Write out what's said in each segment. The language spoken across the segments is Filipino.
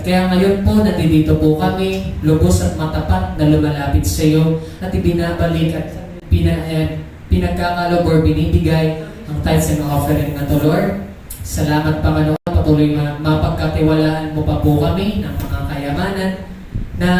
At kaya ngayon po, nandito po kami, lubos at matapat na lumalapit sa iyo at ibinabalik at pinagkakaloob or binibigay ang tithes and offering na to, Lord. Salamat, Panginoon, patuloy na mapagkatiwalaan mo pa po kami ng mga kayamanan na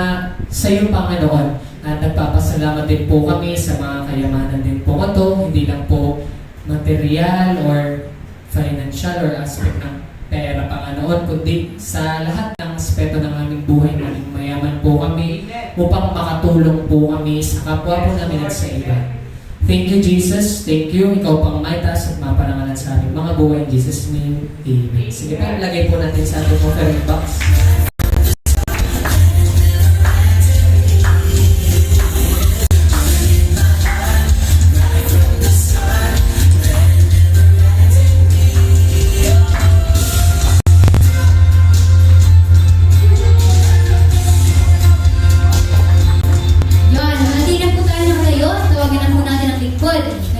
sa iyo, Panginoon. At nagpapasalamat din po kami sa mga kayamanan din po ito, hindi lang po material or financial or aspect ng pera, Panginoon, kundi sa lahat ng aspeto ng aming buhay na mayaman po kami upang makatulong po kami sa kapwa po namin at sa iba. Thank you, Jesus. Thank you. Ikaw pang may taas at maparangalan sa aming mga buhay. In Jesus' name, Amen. Sige po, lagay po natin sa ating offering box.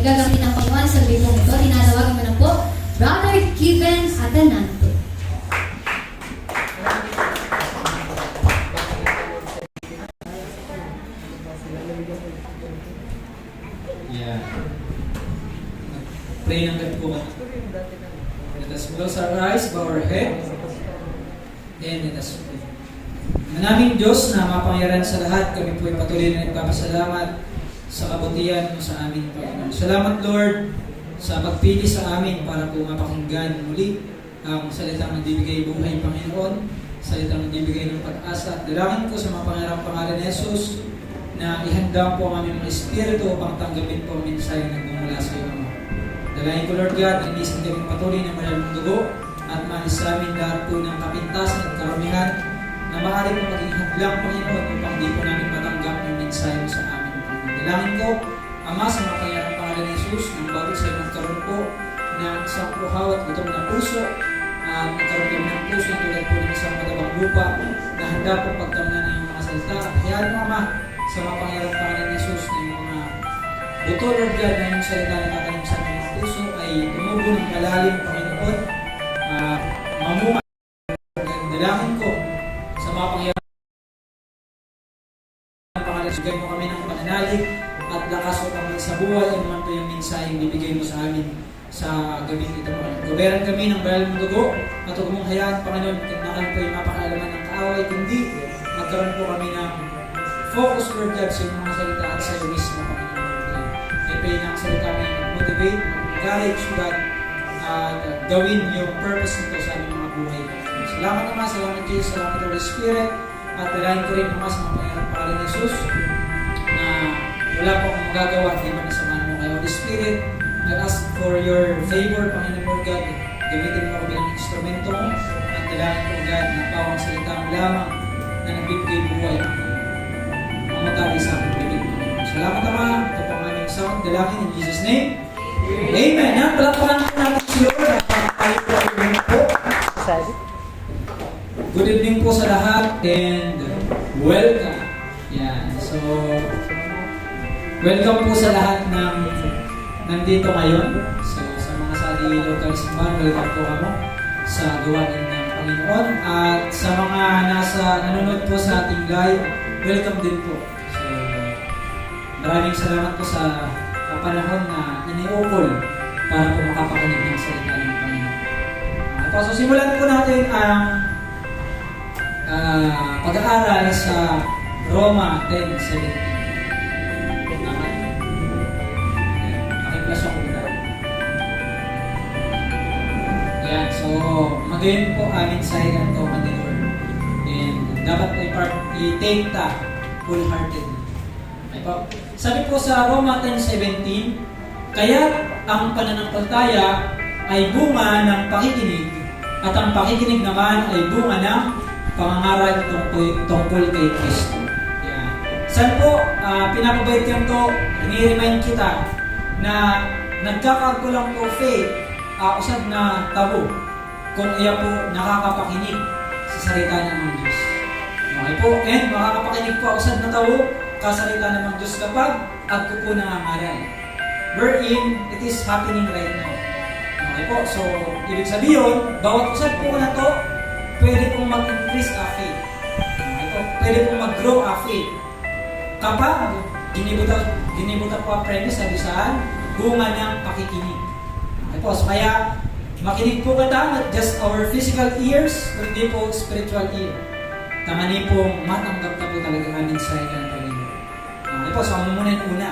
Nagagamitin ng Panginoon sa bibong ito. Tinatawagan mo na po, Brother Kevin Atanante. Yeah. Pray ng gabi po. Let us close our eyes, bow our head, and let us pray. Manaming Diyos na mapangyarihan sa lahat, kami po ay patuloy na nagpapasalamat sa kabutihan mo sa amin, Panginoon. Salamat, Lord, sa pagpili sa amin para po mapakinggan muli ang salitang nagbibigay buhay, Panginoon, salitang nagbibigay ng pag-asa. Dalangin ko sa mapangyarang pangalan ni Jesus na ihanda po ang aming mga espiritu upang tanggapin po ang mensahe na nagmumula sa iyo, Ama. Dalangin ko, Lord God, na inisin kaming patuloy ng maraming dugo at maalis sa amin lahat po ng kapintasan at karumihan na maaari po maging hadlang, Panginoon, upang di po namin matanggap yung mensahe mo sa amin. Dalangin ko, Ama, sa mapangyarang pangalan ni Jesus, nang bago sa magkaroon po ng isang puhaw at gutom na puso, at magkaroon po ng puso tulad po ng isang matabang lupa na handa po pagtamnan ng mga salita. Hayaan mo, Ama, sa mapangyarang pangalan ni Jesus, na yung mga buto, Lord God, na yung salita na tatanim sa mga puso ay tumubo ng malalim, Panginoon, mamunga. Dalangin ko sa mapangyarang pangalan, sugay mo kami ng pananalig at lakas o kami sa buhay ang naman po yung mensaheng bibigay mo sa amin sa gabi ito. Goberan kami ng banal mong dugo at huwag mong hayaan, Panginoon, na kami po yung mapakaalaman ng kaaway, kundi magkaroon po kami ng focus, Lord God, sa mga salita at sa iyo mismo, Panginoon. I pray na ang salita mo yung mag-motivate, mag-encourage, God, at gawin yung purpose nito sa aming mga buhay. Salamat naman, salamat Jesus, salamat Holy Spirit, at dalangin ko rin naman sa mapangyarang pangalan ni Jesus na wala po akong magagawa, di ba nasamahan mo kay Holy Spirit. I ask for your favor, Panginoon Lord God, gamitin mo ako bilang instrumento mo, at dalangin ko, God, na pawang salita mo lamang na nagbibigay buhay, mamatali sa aking bibig ko. Salamat naman, ito po ang aming sound, dalangin in Jesus' name. Amen. Yan, palakpakan po natin si Lord. Good evening po sa lahat and welcome. Yan. So, welcome po sa lahat ng nandito ngayon. So, sa mga sali local simbahan, welcome po kamo sa gawain ng Panginoon. At sa mga nanonood po sa ating live, welcome din po. So, maraming salamat po sa panahon na iniukol para po makapakinig ng salita ng Panginoon. So, simulan po natin ang pag-aaral sa Roma 10:17. Pakiplasok ko na. Yan. So, magayon po aming sahigan to man ni Lord. And dapat po i-take ta full-hearted. Okay po. Sabi po sa Roma 10:17, kaya ang pananampalataya ay bunga ng pakikinig at ang pakikinig naman ay bunga ng pangangaral tungkol kay Kristo. Yan. Saan po, pinapabait yan to, nire-remind kita na nagkakagulang po faith, usad na tabo, kung iya po nakakapakinig sa salita ng Diyos. Okay po, and makakapakinig po usad na tabo, kasalita ng Diyos kapag at ko po nangangaral. Wherein, it is happening right now. Okay po, so, ibig sabihin, bawat usad po na to, pwede po pong mag-increase ang faith. Okay po, pwede pong mag-grow ang faith. Kapag ginibuta po ang premise, sabi saan, bunga ng pakikinig. Okay po, so kaya makinig po kita, not just our physical ears, kundi po spiritual ear. Tanganin pong matanggap na po talaga ang mensahe ka ng Panginoon. Okay po, so ano muna yung una?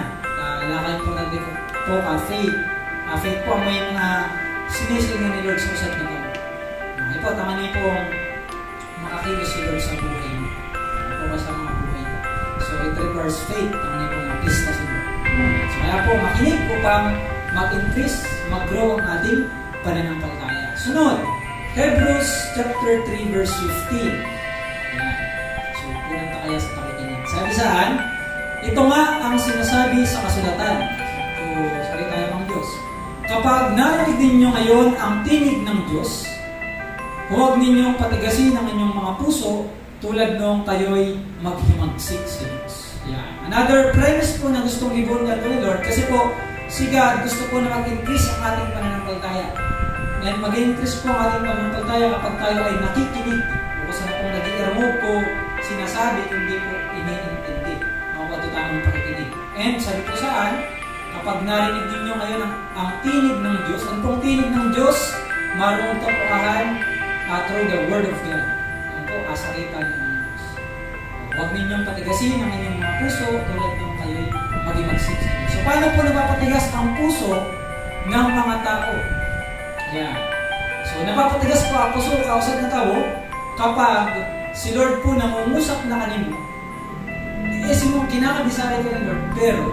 Lakay po natin po faith. Faith po ang may mga sinisingan ni Lord sa usap na tao. Okay po, tanganin pong makakilos si Lord sa buhay mo. Ano po sa mga buhay ka. So it requires faith, tanganin pong mapista sa Lord. So kaya po, makinig po pang mag-increase, mag-grow ang ating pananampalataya. Sunod, Hebrews chapter 3 verse 15. Ayan. So, punanta kaya sa pakikinig. Sabi saan? Ito nga ang sinasabi sa kasulatan. So, salita ng Diyos. Kapag narinig ninyo ngayon ang tinig ng Diyos, huwag ninyong patigasin ang inyong mga puso tulad nung kayo'y maghimagsik sa Diyos. Ayan. Another premise po na gustong ibungan ko ni Lord kasi po, si God gusto po na mag-increase ang ating pananampalataya. And mag-increase po ang ating pananampalataya kapag tayo ay nakikinig. O sa na pong nag-i-remove po, sinasabi, hindi po iniintindi. Mga tamang pakikinig. And sabi po saan, kapag narinig ninyo ngayon ang tinig ng Diyos, ang pong tinig ng Diyos, marunong tapuahan through the Word of God. Ang po, asalitan ng Diyos. Huwag ninyong patigasin ang inyong mga puso tulad ng kayo'y magimagsik sa Diyos. So, paano po napapatigas ang puso ng mga tao? Yan. So, napapatigas po ang puso kausap ng tao kapag si Lord po nangungusap na kanino. Iisip mo, kinakabisari ka ng Lord, pero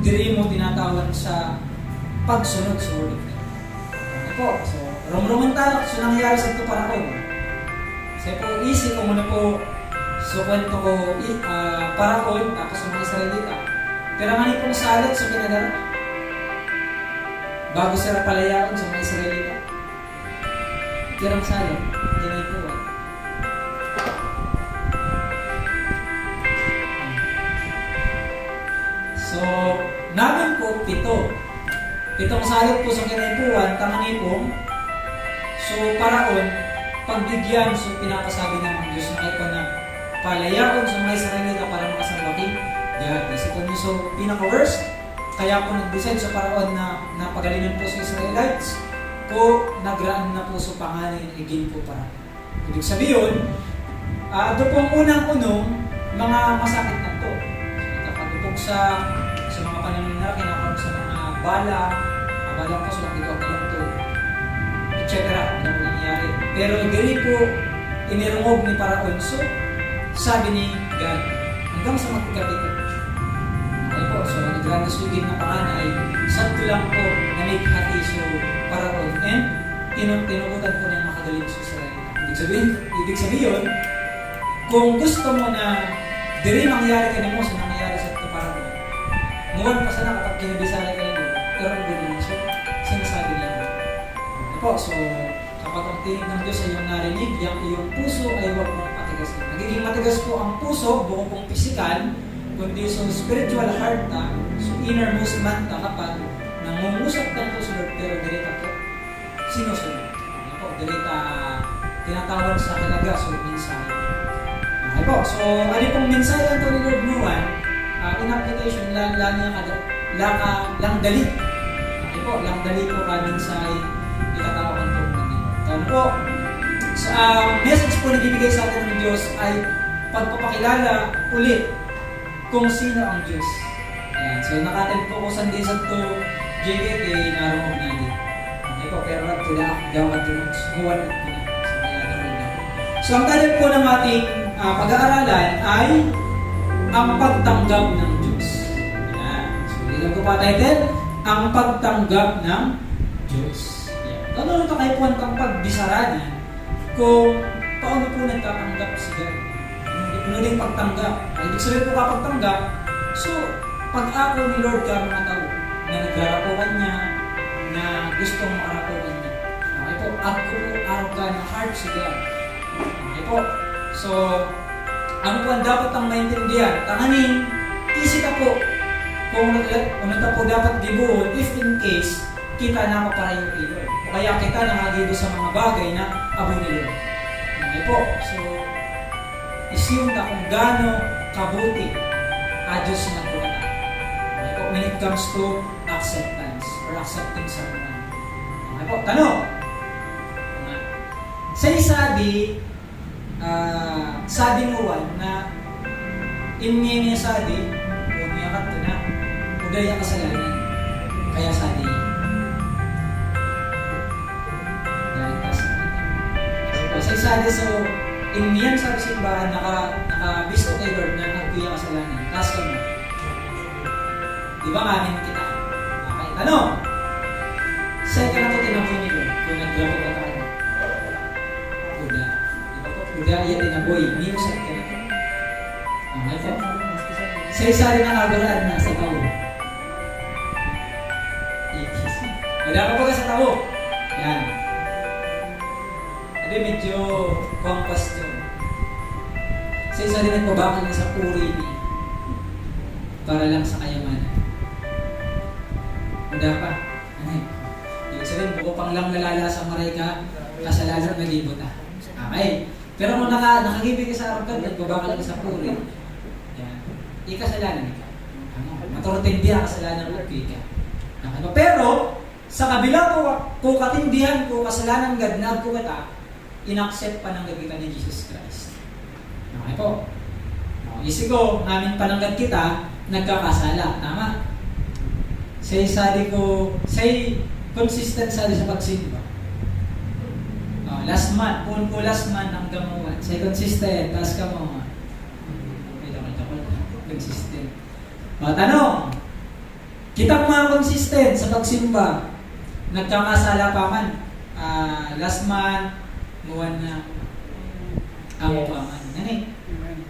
diri mo tinatawan sa pagsunod sa Word of God. Ano po? So, rumrumantalak, so nangyayari sa ito para ko. Kasi po, isip ko muna po, so kwento ko, paraon, tapos sa mga Israelita. Pero nga pong salit sa pinadara. Bago sila palayaon sa mga Israelita. Kirang salit, kinay po. So, namin po, pitong salit po sa kinaipuan, tanganipong. So, paraon, pagbigyan, so pinapasabi ng Diyos na kayo na palayaon sa mga Israelita para makasambaki. Yan, isipon nyo. So, pinaka-worst, kaya po nag-decide sa paraon na napagalingan po sa Israelites ko nagraan na po sa pangalan igin po para. Ibig sabihin, ito pong unang-unong mga masakit na to. Nakatupog sa mga panahon na kinakaroon sa mga bala po sa mga ito, etc. Ano po nangyari. Pero diri po, inirungog ni Paraon. So, sabi ni God, hanggang sa magkagabi ko. Okay po, so nag-grant sugin na panganay, sakto lang po na may hati so Paraon. And tinukutan po ng makagaling sa Israel. Ibig sabihin, kung gusto mo na diri mangyari ka mo sa nangyayari sa ito Paraon, muwan pa sana kapag kinabisala ka lang pero ang gano'n so sinasabi lang. Okay po, so kapag ang tinig ng Diyos ay iyong narinig, yung iyong puso ay huwag mong patigasin. Nagiging matigas po ang puso, buong pong pisikal, kundi so spiritual heart na, so innermost man na kapag nangungusap ng puso Lord, pero direta po, sinusunod. Ano po, direta tinatawag sa kalaga, so mensahe. Okay po, so ano pong mensahe ang ni Lord Nuwan, in application, lang dali. Okay po, lang dali po ka mensahe, itatawagan po natin. Ano po, sa message po na ibibigay sa atin ng Diyos ay pagpapakilala ulit kung sino ang Diyos. Ayan. So nakatin po ko sandi sa to JKT narong natin. Okay po, pero gawat tunod huwan at tunod. So kaya naman na. So ang title po ng ating pag-aaralan ay ang pagtanggap ng Diyos. Ayan. So ilang ko pa title, ang pagtanggap ng Diyos. Ayan. Ano ito kayo po ang pagbisaranan kung paano po nagtatanggap si God. Ano din pagtanggap. Ibig sabihin po kapag tanggap, so pag-ako ni Lord ka mga tao na naglarapuan niya, na gustong makarapuan niya. Okay po, ako po araw ka ng heart si God. Okay po, so ano po ang dapat ang maintindihan? Tanganin, easy ka po kung ano ka po dapat dibuon if in case kita na maparayo kay Lord. O kaya kita nangagibo sa mga bagay na abo ni Lord. Okay Okay po. So, assume na kung gaano kabuti Diyos na nagkukata. Okay po. When it comes to acceptance or accepting someone. Okay po. Tanong. Say sabi mo na niya sabi, kung niya kato na, udaya kasalanan. Kaya sabi niya. Say so, niyan sabi sa simbahan, naka-bisto kay Lord na nagkuya kasalanan. Taas ka mo. Di ba ngamin kita? Okay. Tanong. Say ka na ito tinaboy ni Lord kung naglapo ka tayo. Uda. Di ba po? Uda yan tinaboy. Hindi mo set ka na ito. Okay po. Say sari na aguraan na sa tao. Ikis. Wala ka po ka sa tao. Yan. Adi medyo pangpas yun. Say sari nagpabakal na sa puri ni para lang sa kayamanan. Uda pa. Ano eh? Ibig sabihin, buko pang lang nalala sa maray ka, kasalanan nag-ibot ah. Okay. Pero kung nakagibig ka sa araw ka, nagpabakal ka sa puri. Yan. Ikasalanan ka. Maturutindihan kasalanan mo, ka. Pero, sa kabila ko katindihan ko, kasalanan gadnag ko kata, inaccept pananggad kita ni Jesus Christ. Okay po. Isi ko, namin pananggad kita, nagkakasala. Tama? Say consistent sali sa pagsimba. Last month, last month ang gamuan. Say consistent, taas ka mo. Consistent. Tanong, kita mga consistent sa pagsimba, nagkakasala pa man. Last month, muwan na ang paman.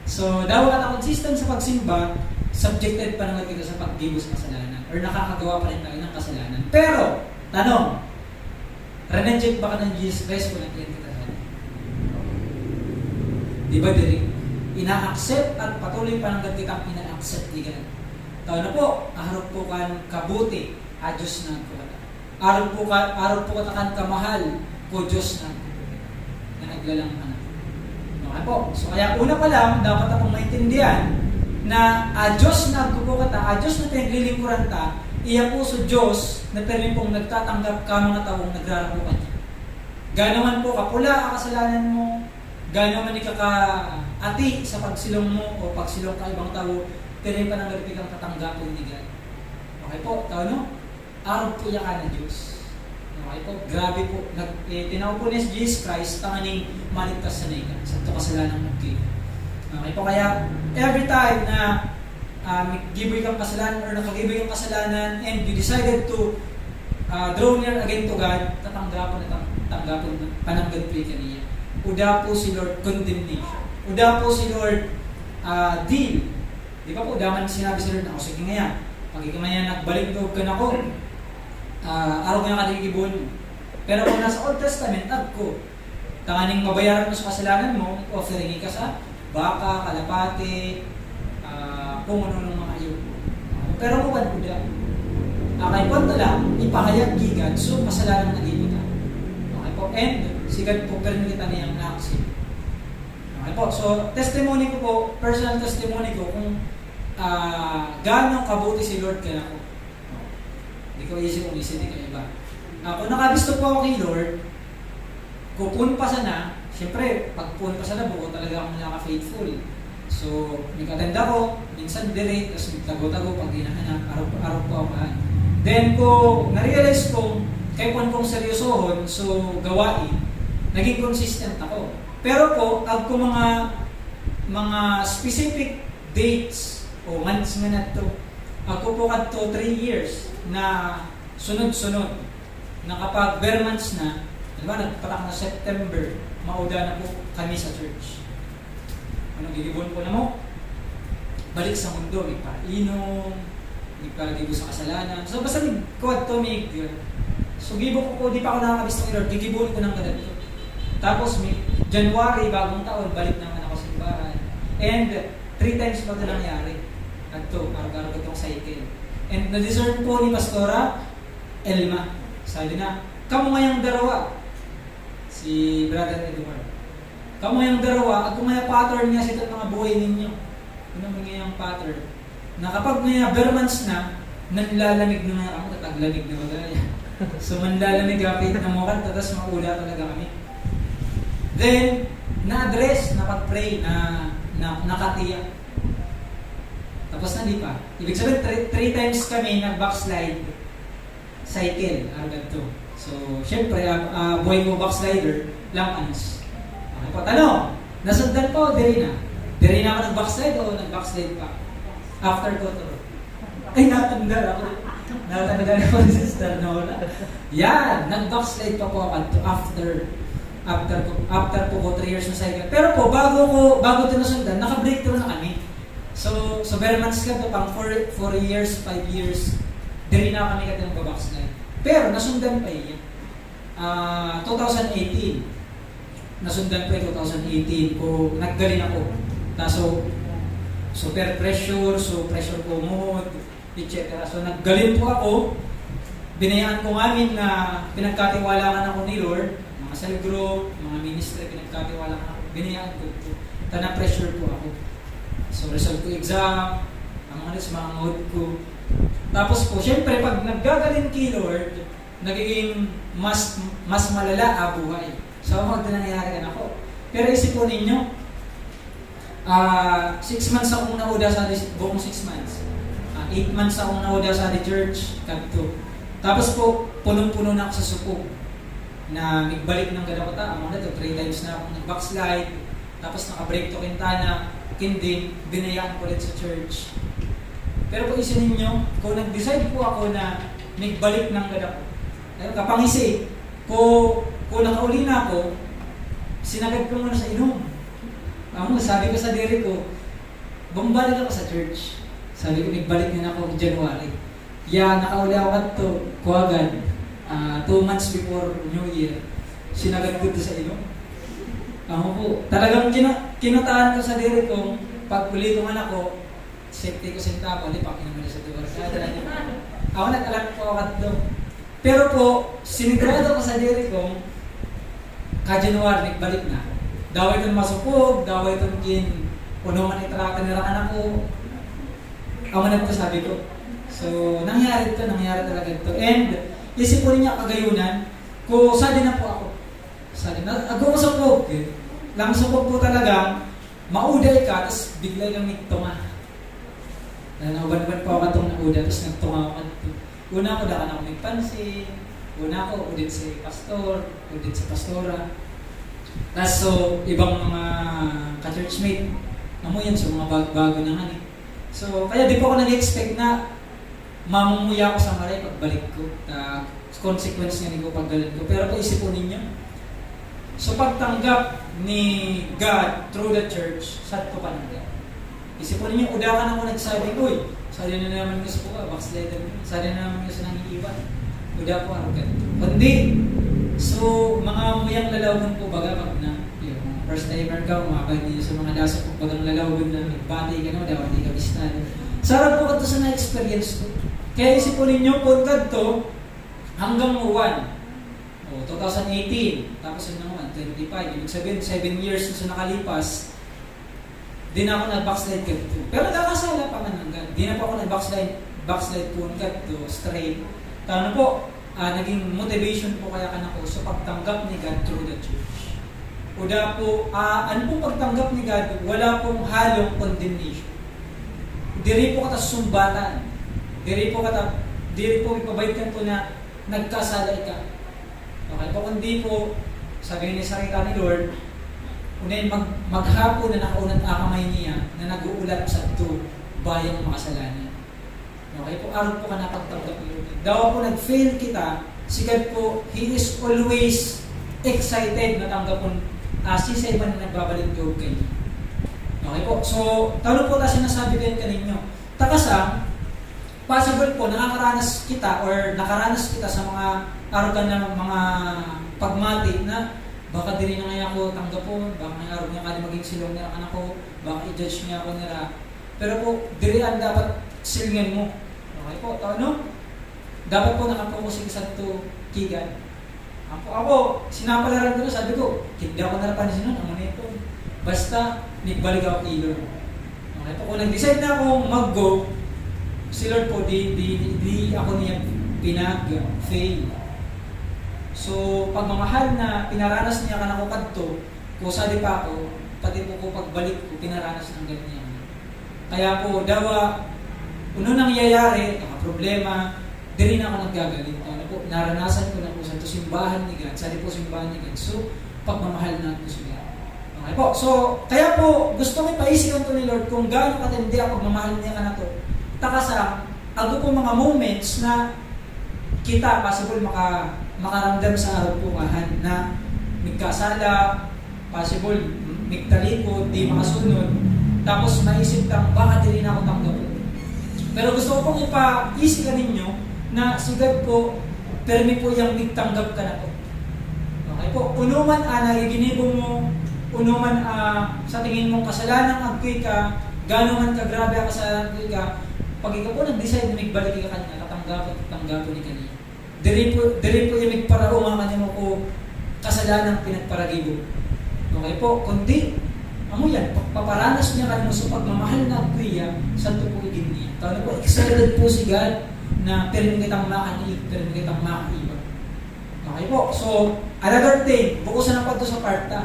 So, daw ka consistent sa pagsimba, subjected pa naman kita sa paggibos kasalanan or nakakagawa pa rin tayo ng kasalanan. Pero, tanong, reneject ba ka ng Jesus Christ kung nag-iyan kita sa di ba diri? Ina-accept at patuloy pa nang kitang ina-accept di ganun. Tao na po, aharap po kan kabuti, Diyos na ko. Aharap po kan kamahal, ko Diyos na naglalang ka na. Okay po. So kaya una pa lang, dapat akong maintindihan na Diyos na gugukata, Diyos na pinaglilingkuran ta, iya po sa Diyos na pero pong nagtatanggap ka mga taong nagrarapukan niya. Ganaman po kapula ang kasalanan mo, ganaman ati sa pagsilong mo o pagsilong ka ibang tao, pero pa nang garipig ang tatanggapon ni God. Okay po, tao no? Araw po yan ka na Diyos. Okay po, grabe po. Tinawag po niya si Jesus Christ, tanganing maligtas sa naikan. Sa ito kasalanan mo kayo. Okay po, kaya every time na giboy kang kasalanan or nakagiboy kang kasalanan and you decided to draw near again to God, tatanggapon pananggad po ka niya. Uda po si Lord condemnation. Uda po si Lord deal. Di ba po, daman sinabi si Lord na, sige ngayon, pag ikamaya nagbalik doon ka na ko, araw ko yung katigibon. Pero kung nasa Old Testament, ko, tanganing mabayaran mo sa kasalanan mo, offering ka sa baka, kalapate, kung ano ng mga iyo. Pero kung ko da, kay kwento lang, ipahayag gigad, so kasalanan na dito na. Okay po, and sigad po, pero kita niyang na-accept. Okay po, so testimony ko po, personal testimony ko, kung gaano kabuti si Lord kaya ako. Hindi ko isip kung isip, hindi ko iba. Kung nakabisto po ako kay Lord, kung punpasa na, siyempre, pag punpasa na, buko talaga akong naka-faithful. So, nag-attend ako, minsan dire, tapos tago-tago pag hinahanap, araw po ako kaan. Then, kung na-realize kong, kaya kung seryosohon, so gawain, naging consistent ako. Pero po, ang kung mga specific dates o months nga na ito, ako po kadto 3 years na sunod-sunod na kapag bare months na, diba, nagpatak na September, mauda na po kami sa church. Anong gigibon po na mo? Balik sa mundo, ipainom, ipalagibo sa kasalanan. So basta nagkuwad to, so gibo ko po, di pa ako nakakabis ng Lord, gigibon ko ng ganito. Tapos January, bagong taon, balik naman ako sa simbahan. And 3 times pa ito nangyari. At ito, araw-araw itong cycle. And na-discern po ni Pastora Elma. Sabi na, kamo ngayong darawa, si Brother Edward. Kamayang darawa, at kung may pattern nga sa mga buhay ninyo. Ano yung pattern? Na kapag may Bermans na, nanlalamig na nga ako, tataglamig na magaya. So manlalamig kapit na mukha, tapos maula talaga kami. Then, na-address, napag-pray, nakatiyak. Tapos na di pa. Ibig sabihin, 3 times kami nag-backslide cycle, ganito. So, syempre, buhay mo backslider, lampanas. Okay po, tanong, nasundan po, diri na. Diri na ako nag-backslide o nag-backslide pa? After ko to. Ay, natanda ako. Natanda ako ni Sister Nora. Yan, nag-backslide pa po ako after po ko 3 years na cycle. Pero po, bago ito nasundan, naka-breakthrough na kami. So very months ka po, pang 4 years, 5 years, diri na kami kati nag-backslide. Pero nasundan pa yan. 2018. Nasundan pa 2018 ko, naggaling ako. Taso, super pressure, so pressure ko mood, etc. So naggaling po ako, binayaan ko ngamin na pinagkatiwalaan ako ni Lord, mga cell group, mga ministry, pinagkatiwalaan ako, binayaan ko po. Na-pressure po ako. So result ko exam, ang mga mood ko. Tapos po, syempre pag naggagaling kay Lord, nagiging mas malala ang buhay. So ako nangyayari yan ako. Pero isip po ninyo, 6 months akong nauda sa buong 6 months. 8 months akong nauda sa church, kadto. Tapos po, punong-puno na ako sa supog. Na nagbalik ng gadakota, among na to, 3 times na akong nag-backslide. Tapos naka-break to kintana, kindi, binayaan ko ulit sa church. Pero kung isinin ninyo, kung nag-decide po ako na nagbalik ng gadakota, kapangisi, kung nakauli na ako, sinagad ko muna sa inom. Sabi ko sa diri ko, bumalik ako sa church. Sabi ko, nagbalik na ako January. Nakauli ako kadto, kuwagan, 2 months before New Year. Sinagad ko sa inom. Po, talagang kinutaan ko sa diri ko, pag uli ko man ako, safety ko sentabo, lipakin naman sa duwar. Ako nag-alam po ako kadto. Pero po, sinigurado ko sa diri ko, ka-January, nagbalik na. Daway ito masupog, daway ito puno man itaratan nila anak ko. Ako na ito sabi ko. So, nangyari talaga ito. And, isip po niya kagayunan, kung sali na po ako. Ako masupog. Lang supog po talaga, mauday ka, tapos bigla kang nagtunga. Nauban-ban po ako itong nauda, tapos nagtunga ako. Una ko, dakan ako nagpansin. Una ko, udit si pastor, udit si pastora. Tapos so, ibang mga ka-churchmate, namuyan sa mga bago na nga. So, kaya di po ako nag-expect na mamumuya ako sa maray pagbalik ko. Consequence nga ni ko paggalan ko. Pero kung isip po ninyo, so pagtanggap ni God through the church, saan ko pananggap? Isip po ninyo, udakan ako nagsabi, uy, sali na naman gusto ko, backslider mo, sali na naman gusto nang iiwan. Uda ko arrogant. Kundi, so, mga muyang lalawan po baga pag na, yung first timer ka, umakay niyo sa mga lasa po bagang lalawan na nagbati ka naman, daw hindi ka bisnan. Sarap po ito sa na-experience ko. Kaya isip po ninyo, punta to, hanggang 2018, tapos yun naman, 25, ibig sabihin, 7 years na sa nakalipas, di na ako nag-backslide ka to. Pero nakasala pa man hanggang, di na po ako nag-backslide po ka to, straight. Tano po, naging motivation po kaya ka na po sa pagtanggap ni God through the church. Uda po, ano pong pagtanggap ni God, wala pong halong condemnation. Diri po kata sumbatan. Diri po ipabayad po na nagkasala ka. Okay po, kundi po, sabi ni sarita ni Lord, unayin maghapon na nakaunat akamay niya na nag-uulat sa ito bayang makasalanan. Okay po, araw po ka na pagtanggap ni Lord. Daw po nag-fail kita, si God po, He is always excited na tanggapon sisay man na nagbabalik loob kayo. Okay po, so, talo po tayo sinasabi kayo kaninyo. Takasang, possible po, nakakaranas kita or nakaranas kita sa mga arogan na mga pagmati na baka diri na nga ako tanggapon, baka may arog niya kali maging silong nila anak ko, baka i-judge niya ako nila. Pero po, diri ang dapat silingan mo. Okay po, ano? Dapat po nakapokus sa ito kigan. Ako, sinapalaran ko na, sabi ko, hindi ako nalapansin nun, ang ito. Basta, nagbalik ako kay Lord. Okay po, kung nag-decide na akong mag-go, si Lord po, di ako niya pinag-fail. So, pagmamahal na pinaranas niya ka na ko kadto, kusali pa ako, pati po ko pagbalik ko, pinaranas ng ganyan. Kaya po, dawa, uno nangyayari, problema, di rin ako naggagalit. Ano po, naranasan ko na po sa simbahan ni God, sali po simbahan ni God. So, pagmamahal na po sila. Okay po, so, kaya po, gusto ko ipaisikan to ni Lord kung gaano katindi ang pagmamahal niya ka na to. Takasa, ako po mga moments na kita, possible makaramdam sa araw po na magkasala, possible magtalikod, di makasunod, tapos maisip kang baka di rin ako tanggapin. Pero gusto ko pong ipaisikan ninyo na si God po, permi po yung magtanggap ka na po. Okay po, uno man nagiginibo mo, uno man sa tingin mong kasalanan agkoy ka, gano'n man kagrabe ang kasalanan agkoy ka, pag ikaw po nag-decide na magbalik ka kanya, katanggap ni kanya. Diri po yung magparao nga kanya mo ko kasalanan pinagparagibo. Okay po, kundi, amo yan, paparanas niya kanimo sa pagmamahal na agkoy santo po igin niya. Tawag po, excited po si God na pero kitang makaniig, pero kitang makaiba. Okay po, so, another thing, bukusan na pa ito sa parta.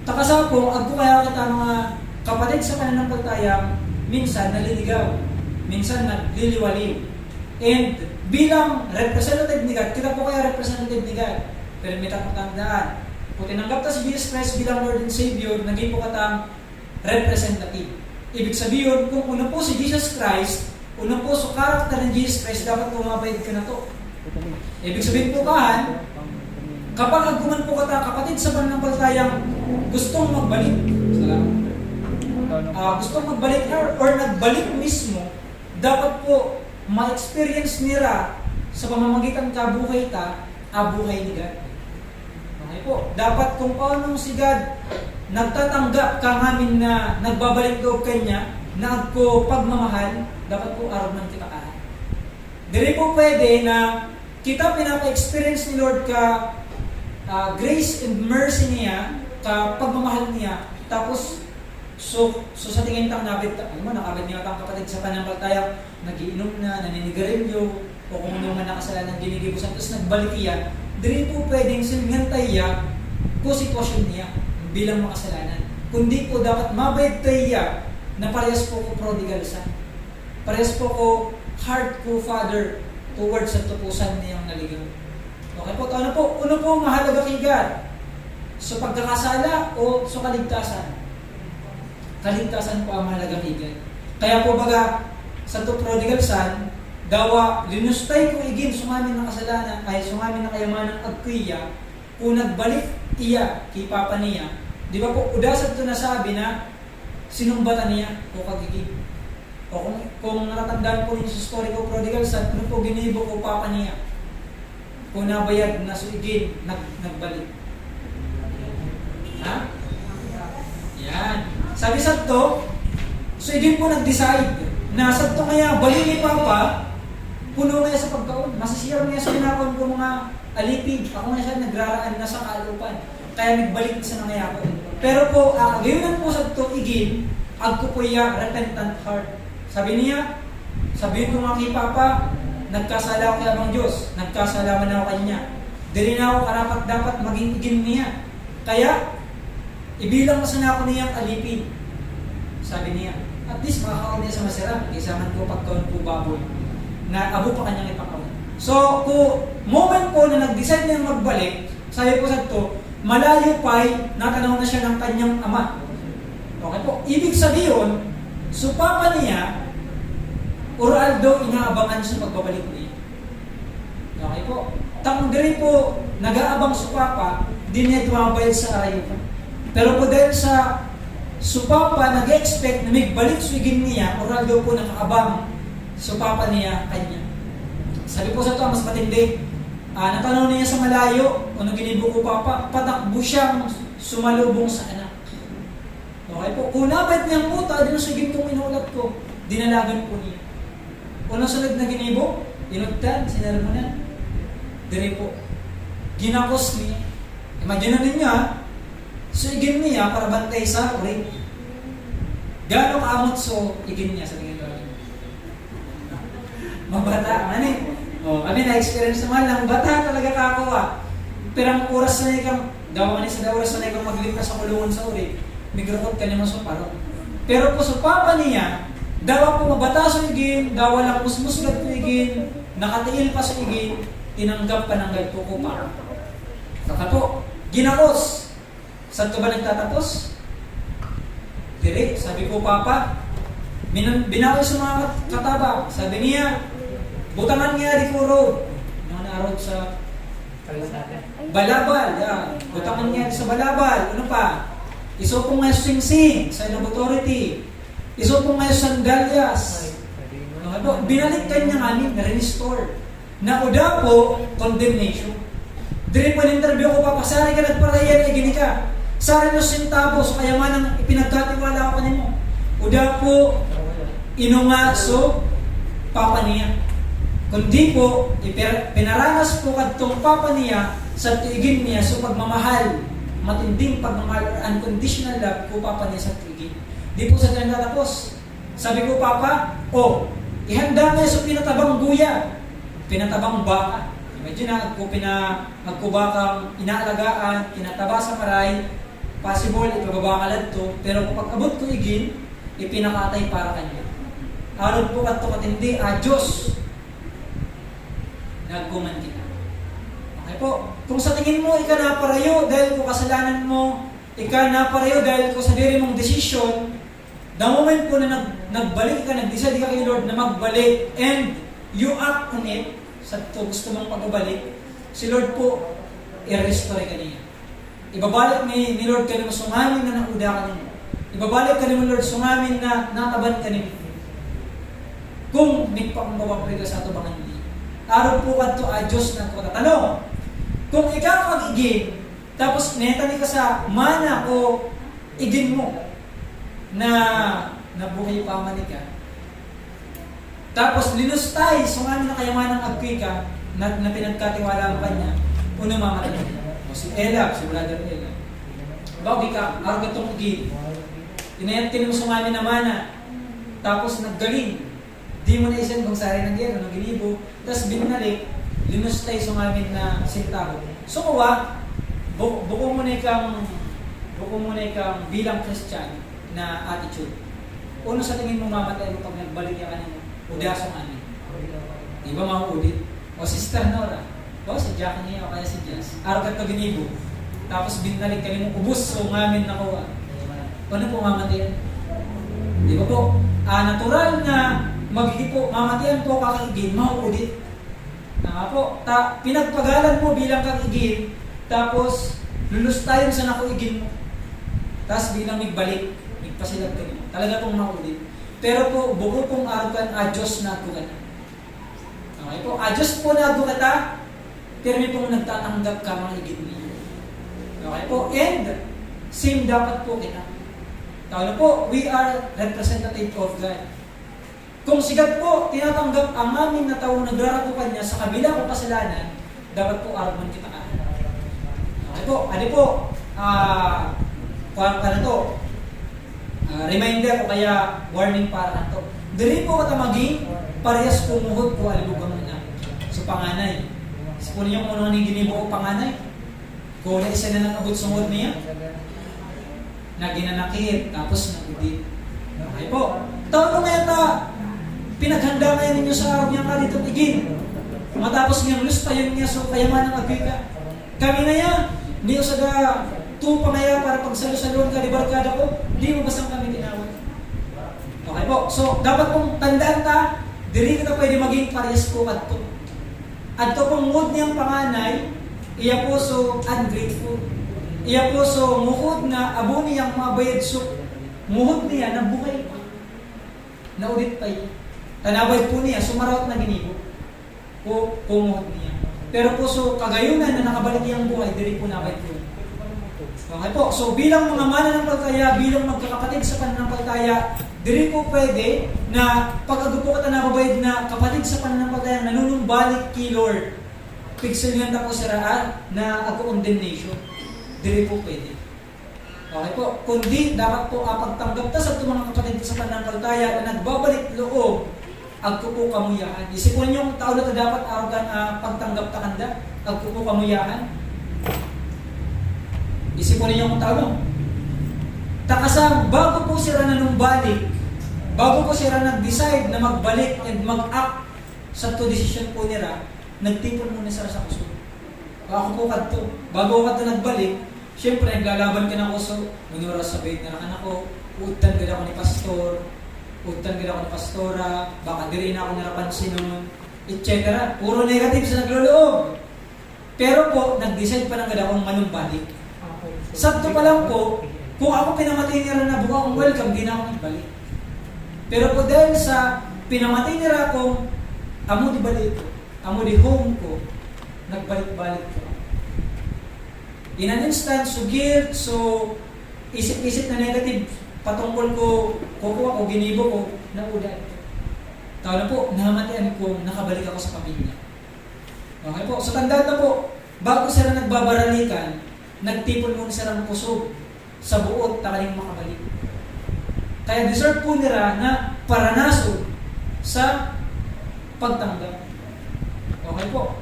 Takasa po, agko kaya kita mga kapatid sa pananampalataya, minsan naliligaw, minsan nagliliwaliw. And bilang representative ni God, kita po kaya representative ni God, pero may tatandaan. Kung tinanggap ta si Jesus Christ bilang Lord and Savior, naging po katang representative. Ibig sabihin, kung una po si Jesus Christ, una po sa karakter ng Jesus Christ, dapat pumabayad ka na to. Ibig sabihin po kahan, kapag agkuman po kata kapatid sa pananampalatayang gustong magbalik, gustong magbalik or nagbalik mismo, dapat po ma-experience nila sa pamamagitan kabuhay buhay ni God. Okay po, dapat kung paano si God nagtatanggap ka ngamin na nagbabalik loob kanya, na agko pagmamahal, dapat po araw man kita ka. Dili po pwede na kita pinapa-experience ni Lord ka grace and mercy niya, ka pagmamahal niya, tapos so sa tingin tang nabit, nakabit niya tang kapatid sa pananampalataya, nagiinom na, naninigarilyo, o kung ano man nakasalanan ginigibusan, tapos nagbalik iya, dili po pwedeng silngantay iya ko sitwasyon niya bilang makasalanan. Kundi po dapat mabayad tayo na parehas po ko prodigal son. Parehas po ko heart ko father towards sa tupusan niyang naligaw. Okay po, ano po mahalaga kay God? So pagkakasala o so kaligtasan? Kaligtasan po ang mahalaga kay God. Kaya po baga, sa to prodigal son, dawa, linustay ko igin sumamin ng kasalanan, ay sumamin ng kayamanan agkuya, kung nagbalik iya kay papa niya, di ba po, udasad to nasabi na sinumbatan niya o kagiging. O kung nakatandaan po ninyo sa story ko prodigal son, ano po ginibo ko papa niya? Kung nabayad na suigin, nagbalik. Ha? Yan. Sabi sa to, suigin po nag-decide na sa to kaya balik ni papa, puno nga sa pagkaon. Masasiyar niya sa pinakon ko mga alipid. Ako nga siya nagraraan na sa kalupan. Kaya nagbalik sa nangayakon. Pero po, gayunan po sa to igin, agko po iya repentant heart. Sabi niya, sabihin ko nga kay papa, nagkasala ako kay Amang Diyos, nagkasala man ako kanya. Dili na ako karapat dapat maging igin niya. Kaya, ibilang masana ako niyang alipin. Sabi niya, at least makakaon niya sa masarap, kaysa man ko pagkaon po baboy, na abo pa kanyang ipakaon. So, kung moment po na nag-decide niyang magbalik, sabi po sa ito, malayo pa'y natanaw na siya ng kanyang ama. Okay po, ibig sabihin, so papa niya, oral daw inaabangan sa pagbabalik niya. Okay po. Takong diri po, nag-aabang sa papa, di niya tumabayad sa arayo. Pero po dahil sa supapa, nag-expect na magbalik suigin niya, oral daw po nakaabang supapa niya kanya. Sabi po sa ito, mas matindi. Natanaw niya sa malayo, o nang ginibo ko papa, patakbo siyang sumalubong sa anak. Okay po. Kung nabad niyang puta, din suigin kong inulat ko, dinalagan po niya. Unang sunod na ginibo, inugtan, sinarmunan, diri po. ginakos niya. Imagine ninyo ha, so igin niya para bantay sa uri. Gano'ng kaamot so igin niya sa tingin ko. Mabata, ano eh. Kami na-experience naman lang, bata talaga kakuha. Pero oras na ikang, daw sa oras na ikang maglipas sa kulungan sa uri, migrokot ka naman sa parang. Pero po sa papa niya, daw po mabata sa igin, daw walang musmusgat po igin, nakatiil pa sa igin, tinanggap pa ng gagpo ko pa. Saka po, ginakos. Saan ka ba nagtatapos? Dire, sabi ko, Papa, binawi sa mga kataba. Sabi niya, butangan niya di kuro. Mga naarod sa balabal. Yeah. Butangan niya sa balabal. Ano pa? Isupong nga sing-sing sa ilang authority. Isupong nga sandalyas. Binalik ka niya ngayon, na-restore. Nauda po, condemnation. Dili po in-interview ko, Papa, sari ka nagparayan, ay gini ka. Sari mo sintabo, so kayamanang ipinagkatiwala ako nimo. Uda po, inungaso, Papa niya. Kundi po, pinaranas po kadtong Papa niya sa tiigin niya, so pagmamahal, matinding pagmamahal, unconditional love po Papa niya sa tiigin. Di po sa ganun natapos. Sabi ko, Papa, ihanda niya sa pinatabang guya, pinatabang baka. Imagine na, magkubakang inaalagaan, tinataba sa paray, possible, ipababa to, pero kapag abot ko igin, ipinakatay para kanya. Aron po kat katindi, Diyos, nagkuman kita. Okay po, kung sa tingin mo, ika naparayo dahil ko kasalanan mo, ika naparayo dahil ko sa diri mong desisyon, the moment po na nagbalik ka, nag-decide ka kay Lord na magbalik, and you act on it, sa gusto mong pagbabalik, si Lord po, i-restore ka niya. Ibabalik ni Lord ka naman sungamin na nakuda ka niya. Ibabalik ka naman Lord sungamin na nataban ka niya. Kung nagpakambawang ka sa ito baka hindi. Araw po ka ito, Diyos na ko tatanong. Kung ikaw mag-igin, tapos netani ka sa mana o igin mo na nabuhay pa manik ka, tapos linustay, sungamin na kayamanang agpi ka na pinagkatiwala ang kanya, una mamatay. O si Ella, si Brother Ella. Bagi ka, araw itong igin. Inayantin mo sungamin na mana, tapos naggaling. Di mo na isan kung sari ng gero, ng ginibo, tapos binalik, linustay sungamin na sintabo. So kuwa, buko mo na ikang bilang Christian na attitude. Uno sa tingin mo mamatay mo pag nagbalik ka kanina, udasong amin. Di ba makuudit? O Sister Nora, o si Jack niya, o kaya si Jazz. Araw ka ginibo, tapos binalik ka rin mo, ubus, so ngamin nakuha. Ano po mamatay? Di ba po? Natural na magiging po, mamatayan po kakigin, makuudit. Po, pinagpagalan mo bilang kakigin, tapos lulustayon sa nakuigin mo. Tapos bilang nagbalik, nagpasilag ka rin. Talaga pong makuudit. Pero po, buko pong arugan, Diyos na arugan. Okay po, Diyos po na arugan ta, pero may pong nagtatanggap ka mga higit niyo. Okay po, and same dapat po kita. Tawag po, we are representative of God. Kung sigat po, tinatanggap ang amin na taong nagraratukan niya sa kabila ng kasalanan, dapat po arugan kita ka. Okay po, ano po, reminder o kaya warning para nato. Dili po maging parehas pumuhod po alibugang na sa panganay. Sa po niyo kung ano ni ginibo o panganay, kung na isa na nag-abot sungod niya, na ginanakit, tapos nag-udit. Okay po. Taon nga yata, pinaghanda ngayon ninyo sa araw niya ka dito igin. Matapos niyang lustayon niya so kayaman ng agika. Kami na yan, hindi ko sada tupa ngaya para pagsalo-salon ka, barkada ko, hindi mo basang kami tinawag. Okay po, so dapat pong tandaan ta, dili ka pwede maging parehas po kadto. Adto pong mood niyang panganay, iya po so ungrateful. Iya po so muhod na abo niyang mga bayad so muhod niya na buhay pa. Naulit pa yun. Tanaway po niya, sumarawat na ginibo. Po muhod niya. Pero po so kagayunan na nakabalik niyang buhay, dili po naway po. Okay po, so bilang mga mananampalataya, bilang magkakapatid sa pananampalataya, dili po pwede na pag-agupo ka na nababayad na kapatid sa pananampalataya nanunumbalik kay Lord. pixel nga ta po siraan na ako condemnation. Dili po pwede. Okay po, kundi dapat po pagtanggap ta sa mga kapatid sa pananampalataya na nagbabalik loob agko po kamuyahan. Isipon yung tao na dapat arugan pagtanggap ta kanda agko po kamuyahan. Isipon niyo yung tao no? Takasang bago po sila nanumbalik, bago po sila nag-decide na magbalik and mag-act sa to decision po nila, nagtipon muna sila sa kusog. Ako po kadto, bago ako kadto nagbalik, syempre naglalaban ka ng kusog, manura sa bait na anak ko, utan gada ako ni pastor, utan gada ako ni pastora, baka diri na ako narapansin nun, etc. Puro negative sa nagluloob. Pero po, nag-decide pa na gada akong manumbalik. Sakto pa lang po, kung ako pinamatay nila na buka akong welcome, di na ako nagbalik. Pero po dahil sa pinamatay nila akong amo di balik ko, amo di home ko, nagbalik-balik ko. In an instant, so guilt, so isip-isip na negative, patungkol ko, kukuha ko, ginibo ko, naudan. Tao na po, nahamatian ko, nakabalik ako sa pamilya. Okay po, so tandaan na po, bago sila nagbabaralikan, nagtipon muna sila ng kusog sa buot takaling makabalik. Kaya deserve po nila na paranaso sa pagtanggap. Okay po.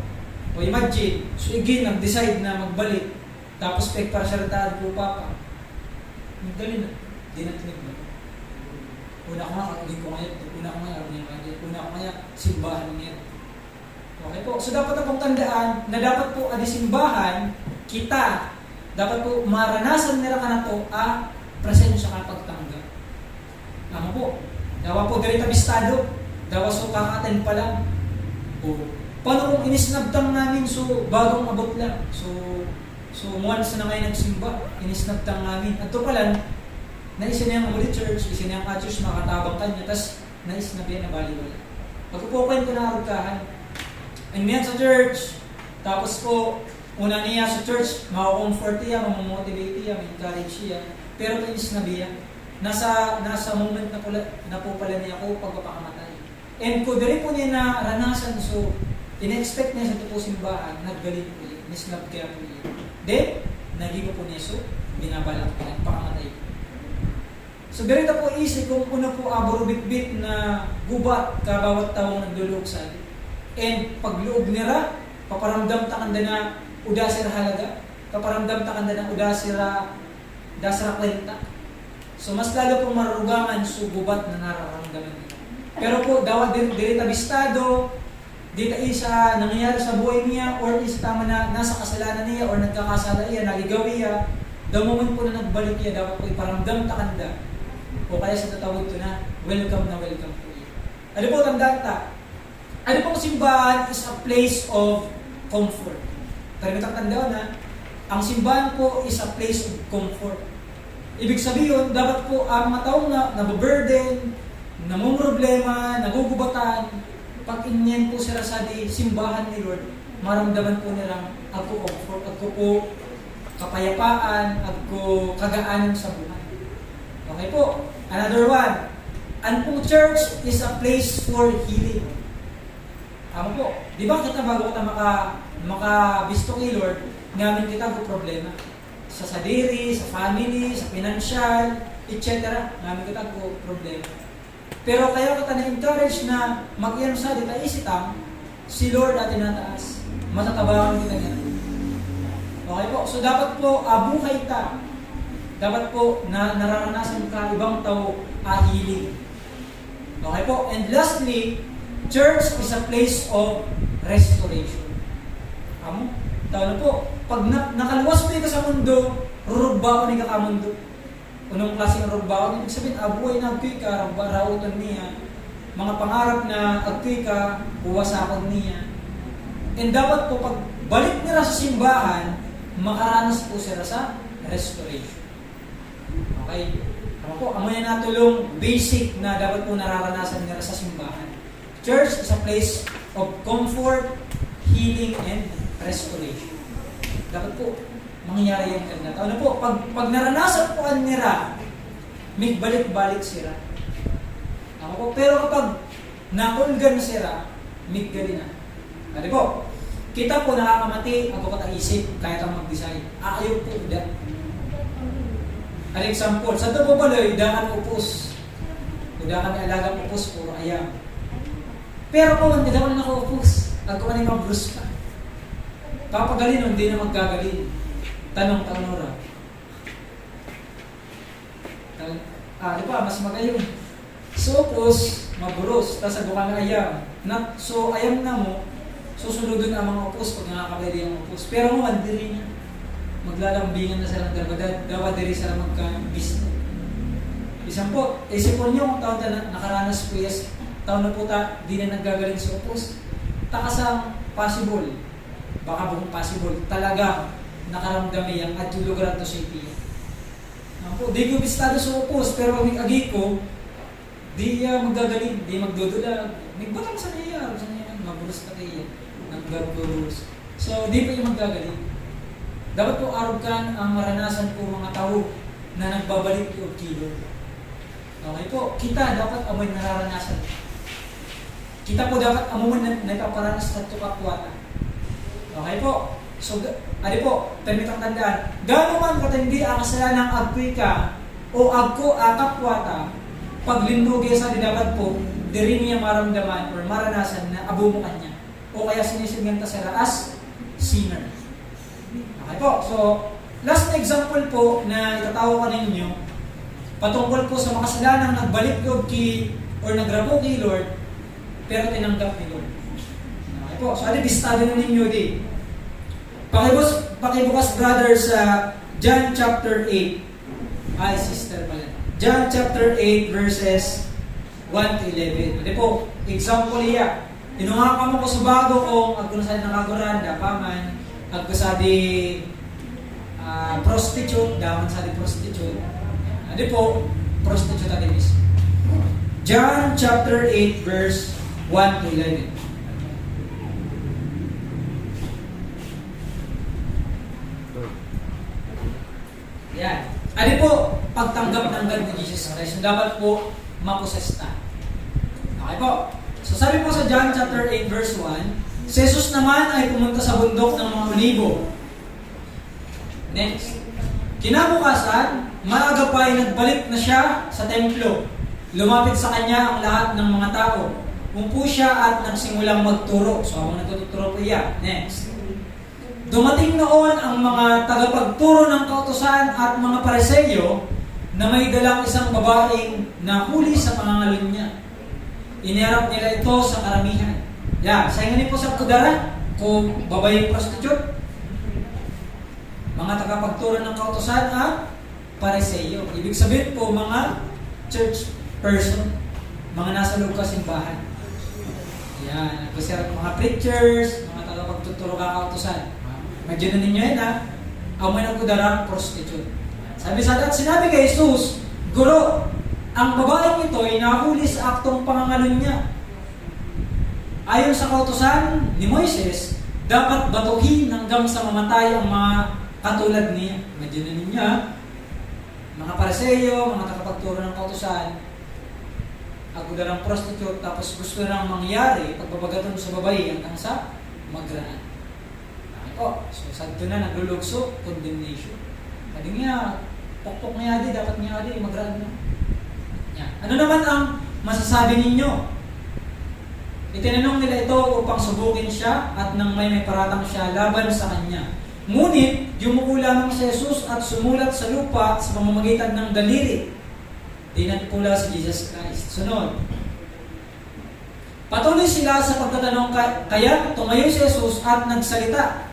O imagine, so again, nag-decide na magbalik, tapos pagparasyaritado po papa. Dali na, di na tinignan. Una ko nga, kakagin ko ngayon, una ko nga, una ko nga, simbahan ngayon. Okay po, so dapat na pong tandaan na dapat po simbahan, kita, dapat po maranasan nila ka na to presensya ka pagtanggap. Ano po? Dawa po direct abistado. Dawa so kakaten pa lang. O, paano kung inisnabtang namin so bagong abot lang? So once na ngayon nagsimba, inisnabtang namin. At to pa lang, nais na yung Holy Church, isa na yung church makatabang kanya, tapos nais na biya na baliwala. Pagkupukain ko na arugkahan. And yan sa church, tapos po, una niya sa church, maka-comfort niya, mamamotivate niya, ma-encourage niya. Pero pinis na biya. Nasa moment na po pala niya ako pagpapakamatay. And kung dali po niya na ranasan, so in-expect niya sa ito po simbahan, naggaling po niya, mislab kaya po niya. Then, nagiba po niya, so binabalak niya, pakamatay. So ganito po isip kung una po aborobit-bit na gubat ka bawat taong nagduluksan. And pagloob nila, paparamdam ta kanda na udasira halaga, paparamdam ta kanda na udasira kwenta. So mas lalo pong marugaman so gubat na nararamdaman nila. Pero po dapat dili tabistado, di ta isa nangyayari sa buhay niya or isa tama na nasa kasalanan niya or nagkakasala iya, nagigawi iya. The moment po na nagbalik iya, dapat po iparamdam ta kanda. O kaya sa tatawag to na welcome po iya. Ano po tandaan ta? Ano pong simbahan is a place of comfort. Karamitan tandaan na, ang simbahan po is a place of comfort. Ibig sabihin, dapat po ang mga taong nababurden, namumroblema, nagugubatan, pag inyan po sila sa simbahan ni Lord, maramdaman po nilang ako comfort, ako po kapayapaan, ako kagaanan sa buhay. Okay po. Another one, ang pong church is a place for healing. Ako po, di ba kita bago kita makabisto kay Lord, ngamin kita ko problema. Sa sadiri, sa family, sa financial, etc. Ngamin kita ko problema. Pero kaya kita na-encourage na mag-iyan sa dita isitang, si Lord atin nataas. Matatabawan kita niya. Okay po, so dapat po buhay ta. Dapat po na nararanasan ka ibang tao healing. Okay po, and lastly, church is a place of restoration. Amo? Tao na po, pag nakaluwas mo ka sa mundo, rurugba ko ni ka mundo. Unong klaseng rugba ko, ibig sabihin, abuhay na agkoy ka, rauton niya. Mga pangarap na agkoy ka, buwasakon niya. And dapat po, pag balik nila sa simbahan, makaranas po sila sa restoration. Okay? Amo po, amo yan natulong basic na dapat po nararanasan nila sa simbahan. Church is a place of comfort, healing, and restoration. Dapat po, mangyayari yan kanya. Ano po, pag naranasan po nila, may balik-balik sila. Ako po, pero kapag nakulgan sila, may gali na. Ano po, Kita po nakakamati, ako kataisip, kahit ang mag-design. Ayaw po, uda. An example, sa ito po pala, udakan upos. Udakan alagang upos, puro ayam. Pero kung hindi ako na nakaupos, ako ka na mag-bruise pa. Papagalin, hindi na maggagalin. Tanong, ra. Di ba, mas magayon. So, upos, maburos, tapos ako ka na ayam. So, ayam na mo, susunodin ang mga upos pag nakakabili ang upos. Pero mo, hindi rin niya. Maglalambingan na sila ng darbadad. Dawa diri sila magka-business. Isang po, isipon nyo kung taon na nakaranas po yes, taon na po di na naggagaling sa upos. Takasang possible, baka buong possible, talaga nakaramdam yan at yung lugar to sa ipiya. Po, di ko bistado sa upos, pero pag agi ko, di maggagaling, di magdudulag. May batang sa niya, mabulos pa kayo. Naggagulos. So, di pa yung maggagaling. Dapat po arugan ang maranasan po mga tao na nagbabalik yung kilo. Okay po, kita dapat amoy nararanasan. Kita po dapat amoy na napaparanas sa tukakwata. Okay po, so, ali po, permitang tandaan, gano'n man katindi ang kasalanan ng agpi ka o agko akapwata, paglindugi sa di dapat po, di rin niya maramdaman or maranasan na abumukan niya. O kaya sinisigyan ta sila as sinner. Okay po, so last na example po na itatawa ko ninyo patungkol po sa makasalanan nagbalik Lord or nagrabo kay Lord pero tinanggap ni Lord. Okay po, so alibistado na ninyo di. Pakibukas brother sa John chapter 8. Ay sister pala. John chapter 8 verses 1 to 11. Ano po, example iya. Tinunga ka mo ko sa bago kong agkunasad ng kaguranda, paman, agkusadi prostitute, daman sa di prostitute. Ano po, prostitute at ibis. John chapter 8 verse 1 to 11. Yan. Ano po, pagtanggap ng God ni Jesus Christ, dapat po mapusesta. Okay po. So sabi po sa John chapter 8 verse 1, si Jesus naman ay pumunta sa bundok ng mga Olibo. Next. Kinabukasan, maaga pa ay nagbalik na siya sa templo. Lumapit sa kanya ang lahat ng mga tao. Umupo siya at nagsimulang magturo. So habang nagtuturo po iya. Next. Dumating noon ang mga tagapagturo ng kautusan at mga Pariseo na may dalang isang babaeng nahuli sa pangangalan niya. Iniharap nila ito sa karamihan. Yan, sayangan po sa kudara kung babaeng prostitute, mga tagapagturo ng kautusan at Pariseo. Ibig sabihin po mga church person, mga nasa loob ka simbahan. Yan, nagpasirap mga preachers, mga tagapagtuturo ka kautusan. Medyo na ninyo yan ha, amoy ng kudara, prostitute. Sabi sa at sinabi kay Jesus, Guro, ang babaeng ito ay nahuli sa aktong pangangalan niya. Ayon sa kautusan ni Moises, dapat batuhin hanggang sa mamatay ang mga katulad niya. Medyo na ninyo, mga Pariseo, mga tagapagturo ng kautusan, ako ng prostitute, tapos gusto nang mangyari, pagbabagaton sa babae hanggang sa magraan. Okay, so sa ito na naglulugso, condemnation. Pwede nga, pokpok nga di, dapat nga di, magraan na. Yan. Ano naman ang masasabi ninyo? Itinanong nila ito upang subukin siya at nang may paratang siya laban sa kanya. Ngunit, yumuko lamang si Jesus at sumulat sa lupa sa pamamagitan ng daliri. Di nagpula si Jesus Christ. Sunod. Patuloy sila sa pagtatanong kaya tumayo si Jesus at nagsalita.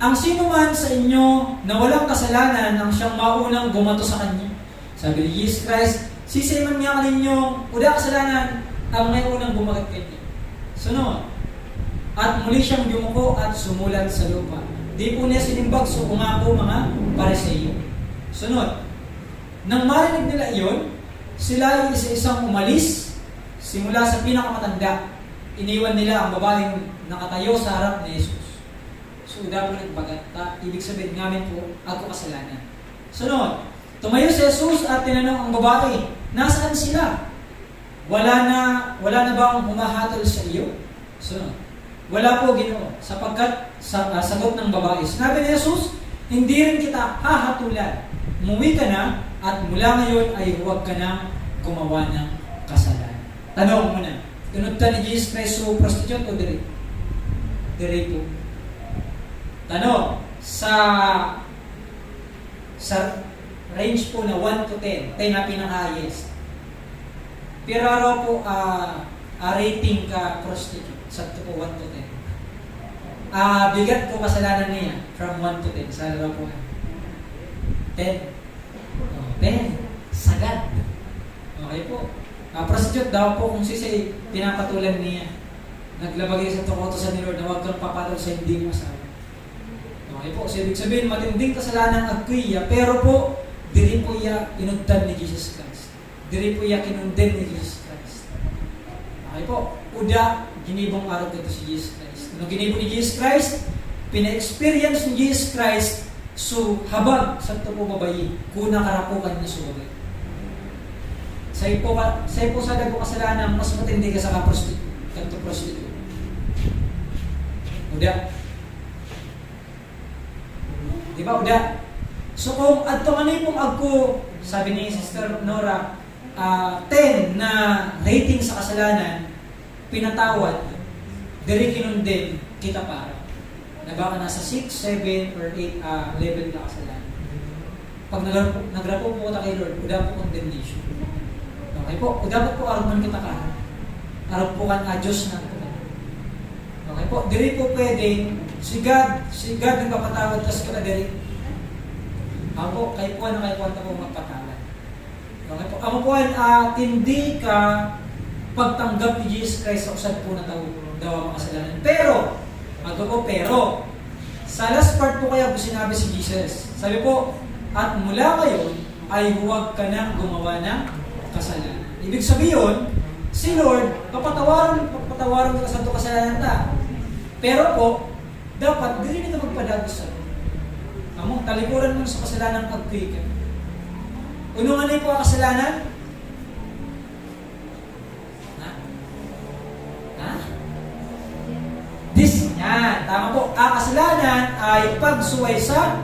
Ang sino man sa inyo na walang kasalanan ang siyang maunang bumato sa kanya. Sabi ni Jesus Christ, sisiman niya kaninyo, uda kasalanan ang may unang bumagat kanya. Sunod. At muli siyang yumuko at sumulat sa lupa. Di po niya sinimbag, so nga po mga Pariseo. Sunod. Nang marinig nila iyon, sila ay isa-isang umalis, simula sa pinakamatanda. Iniwan nila ang babaeng nakatayo sa harap ni Jesus. So, dapat nagbagat. Ibig sabihin namin po, ako kasalanan. Sunod. Tumayo si Jesus at tinanong ang babae, nasaan sila? Wala na bang humahatol sa iyo? Sunod. Wala po, Ginoo, sapagkat sagot ng babae. Sinabi ni Jesus, hindi rin kita hahatulan. Umuwi ka na at mula ngayon ay huwag ka na gumawa ng kasalanan. Tanong muna, tinudtan ni Jesus Christ so prostitute o diri? Diri po. Tanong, sa range po na 1 to 10, 10 na pinaka-highest. Pero araw po, rating ka prostitute, sa po 1 to 10. Bigat po kasalanan niya, from 1 to 10, sa araw po. 10. 10. Sagad. Okay po. Prostitute daw po kung sisi pinapatulan niya. Naglabagay sa tukotosan ni Lord na huwag kang papatol sa hindi mo asawa. Okay po. So, ibig sabihin, matinding kasalanan ang agkiya, pero po, diri po iya inundan ni Jesus Christ. Diri po iya kinunden ni Jesus Christ. Okay po. Uda, ginibong araw dito si Jesus Christ. Ano ginibong ni Jesus Christ? Pina-experience ni Jesus Christ so habang sa ito po babayi, kuna karapukan niya suwagay. Sa po sa dago kasalanan, mas matindi ka sa prostitute. Uda. Di ba, Uda? So kung adto manay pong agko, sabi ni Sister Nora, 10 na rating sa kasalanan, pinatawad, diri kinunden kita para. Na baka nasa 6, 7, or 8 level na kasalanan. Pag nagrapo po kita kay Lord, uda po condemnation. Okay po, uda po araw man kita ka. Araw po kan Diyos na po. Okay po, diri po pwedeng si God ang papatawad kas ka diri. Ako, kay po na po magpatawad. Okay po, ako po hindi ka pagtanggap ni Jesus Christ sa usad po na daw ang kasalanan. Pero, sa last part po kaya po sinabi si Jesus. Sabi po, at mula ngayon ay huwag ka nang gumawa ng kasalanan. Ibig sabihin, si Lord, papatawaran ka sa ito kasalanan ta. Pero po, dapat dili ka magpadagos sa Lord. Among talikuran mo sa kasalanan pagkika. Unong ano po ang kasalanan? Yan, tama po. Ang kasalanan ay pagsuway sa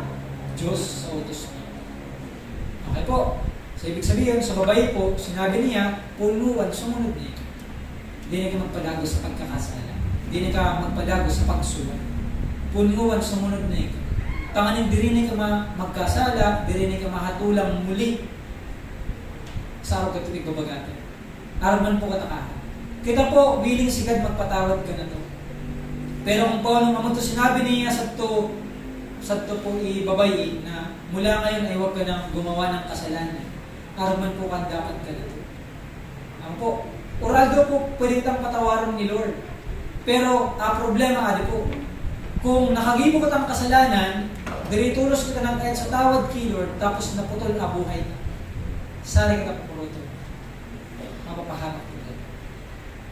Diyos sa utos niya. Okay po. So, ibig sabihin, sa babae po, sinabi niya, punuan, sumunod niya. Hindi na ka magpadago sa pagkakasala. Hindi na ka magpadago sa pagsuway. Punuan, sumunod niya. Tanganin, di rin ka magkasala, di rin ka mahatulang muli sa araw ka tuwing babagatan. Araw man po katakahan. Kita po, willing si God magpatawad ka na to. Pero kung paano naman ito sinabi niya sa ito po ibabay na mula ngayon ay huwag ka nang gumawa ng kasalanan. Araw man po kang dapat ka na ito. Ang po, oral daw po pwede kitang patawaran ni Lord. Pero problema adi po, kung nakagibo ka ng kasalanan, diritulos kita ng kahit sa tawad kay Lord, tapos naputol na buhay ka. Sari kita po ito. Mapapahamak ko.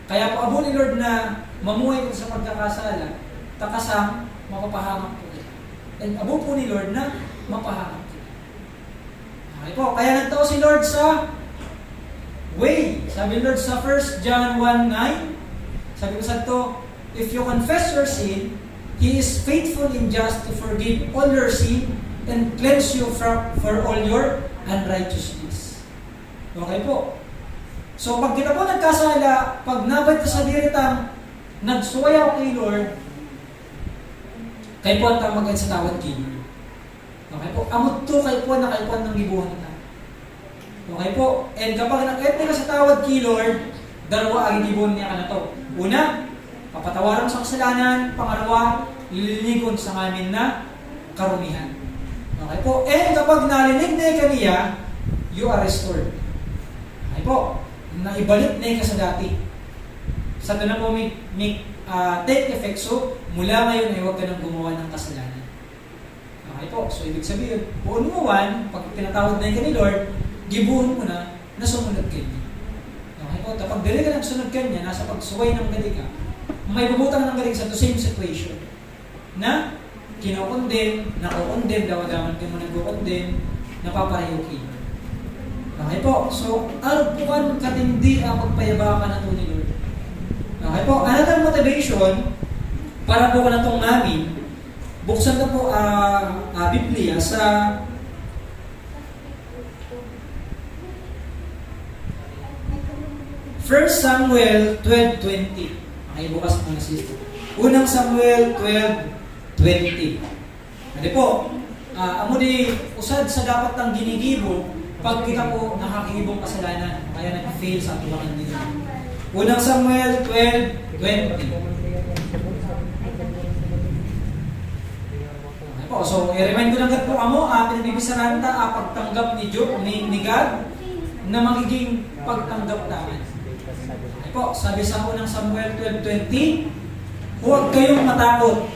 Kaya po abo ni Lord na mamuhay ko sa pagkakasala, takasang mapapahamak po kita. And abo po ni Lord na mapahamak kita. Okay po, kaya nagtao si Lord sa way. Sabi ni Lord sa 1 John 1:9, sabi ko sa ito, if you confess your sin, He is faithful and just to forgive all your sin and cleanse you for all your unrighteousness. Okay po. So pag kita po nagkasala, pag nabad ka sa diritang nagsuwayaw kay Lord, kayo po ang tamagan sa tawad kay Lord. Okay po. Amot to kayo po na kayo po ng gibuhan na. Okay po. And kapag nag-et ka sa tawad kay Lord, dalawa ang gibuhan niya ka na to. Una, papatawaran sa kasalanan. Pangalawa, lilinigon sa amin na karumihan. Okay po. And kapag nalinig na kaniya, you are restored. Okay po. Naibalik na ka sa dati. Sa ito na po take effect. So, mula ngayon ay huwag ka nang gumawa ng kasalanan. Okay po. So, ibig sabihin, kung umuwan, pag pinatawad na ka ni Lord, gibuhon mo na sumunod ka niya. Okay po. Kapag dali ka nagsunod ka niya, nasa pagsuway ng galing ka, may bubutang ng galing sa the same situation na kinokondem, nakokondem, daw-daman ka mo nag-condem, napapareho kayo. Okay po. So, arpuan katindi ang magpayabakan na ito ni Lord. Okay po. Another motivation para po kanatong namin, buksan na po Biblia sa First Samuel 12:20. Okay, bukas po na siya. Unang Samuel 12:20. Ano po, amo di usad sa dapat ng ginigibo pag kita po nakakigibong kasalanan, kaya nag-fail sa atubangan nila. Unang Samuel 12:20. Ano po, so i-remind ko lang po amo, pinabibisaran ta pagtanggap ni God na magiging pagtanggap namin. Po, sabi sa unang Samuel 12:20, huwag kayong matakot.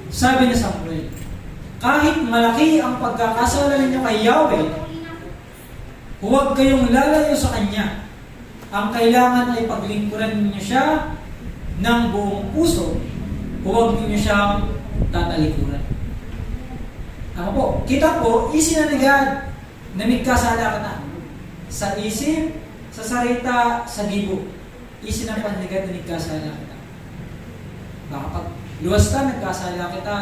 Sabi ni Samuel, kahit malaki ang pagkakasala ninyo kay Yahweh, huwag kayong lalayo sa Kanya. Ang kailangan ay paglingkuran ninyo siya ng buong puso, huwag ninyo siyang tatalikuran. Ako po, kita po, isinanigad na may kasala ka na. Sa isip, sa sarita, sa gibo, isinapanligad na nagkasala kita. Baka pag luwas ka, nagkasala kita,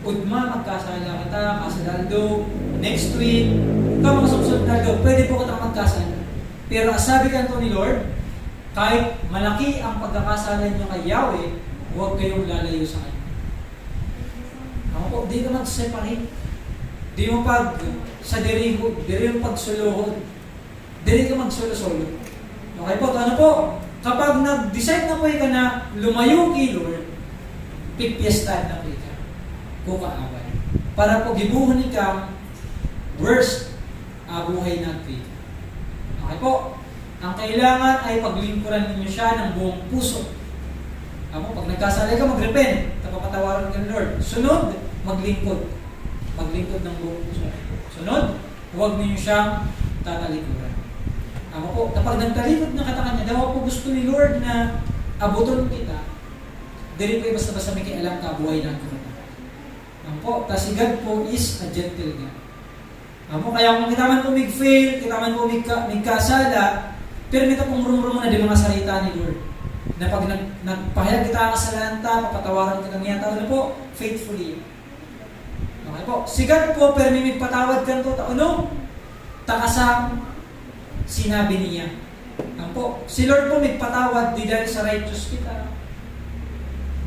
udma, magkasala kita, kasadaldo, next week, ikaw mga susunod na daw, pwede po kitang magkasala. Pero sabi ka ni Lord, kahit malaki ang pagkakasala niyo kay Yahweh, huwag kayong lalayo sa Kanya. Ako po, di ka mag-separate. Di mo pag sa dirihod, di mo pagsuluhod. Dili ka magsolo-solo. Okay po, ano po? Kapag nag-decide na po ka na lumayo kay Lord, pipiestahan na po ka. Kukaaway. Para po gibuhon ka, worst buhay natin. Okay po? Ang kailangan ay paglingkuran ninyo siya ng buong puso. Ako, pag nagkasala ka, mag-repent. Tapapatawaran ka ng Lord. Sunod, maglingkod. Maglingkod ng buong puso. Sunod, huwag ninyo siyang tatalikuran. Ako po, kapag nagtalikod na kata kanya, daw po gusto ni Lord na abuton kita, dili po basta-basta may kialam ka, buhay lang ka. Ako po, kasi God po is a gentle God. Ako, kaya kung kita man po mig-fail, kita man po mig-kasala, pero may pong rum-rum na di mga salita ni Lord. Na pag nagpahayag kita kasalanan ta, papatawaran kita niya, tao na po, faithfully. Okay po, si God po, pero may magpatawad ka to, ano? Takasang sinabi niya. Ang po, si Lord po magpatawad di dahil sa righteous kita.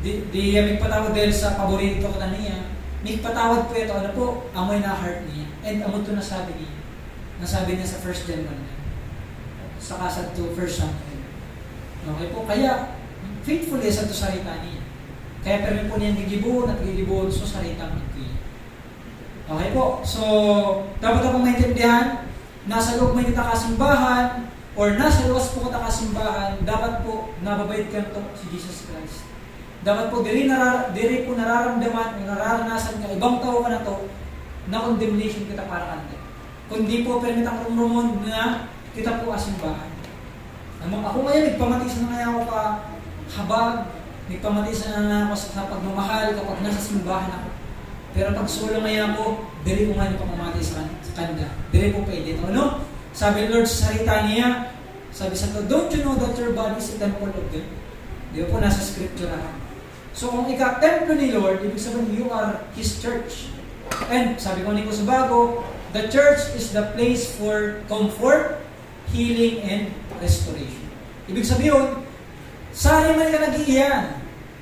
Di magpatawad dahil sa paborito ka niya. Magpatawad po ito, ano po, amoy na heart niya. And amo ito nasabi niya. Nasabi niya sa 1 John 1. Sa kasad to 1 Samuel. Okay po, kaya faithfully sa ito salita niya. Kaya pero po niya gigibuhon at gigibuhon sa salita niya. Okay po, so dapat akong maintindihan, nasa loob may kita kasimbahan or nasa luwas po kita kasimbahan, dapat po nababayad ka ito si Jesus Christ. Dapat po diri po nararamdaman o nararanasan ka, ibang tao ka na to, na condemnation kita para kanta. Kundi po permitang rumumon na kita po kasimbahan. Ako ngayon, nagpamatisan na nga ako ka habag, nagpamatisan na ako sa pagmamahal kapag nasa simbahan ako. Pero pag solo ngayon ako, dili ko nga yung pamamati sa kanda. Dili po pwede. Ano? Sabi Lord sa salita niya, sabi sa to, don't you know that your body is a temple of God? Di po nasa scripture ako. So kung ika-templo ni Lord, ibig sabihin you are His church. And sabi ko ni ko sa bago, the church is the place for comfort, healing, and restoration. Ibig sabihin, saan man ka nag-iiyan,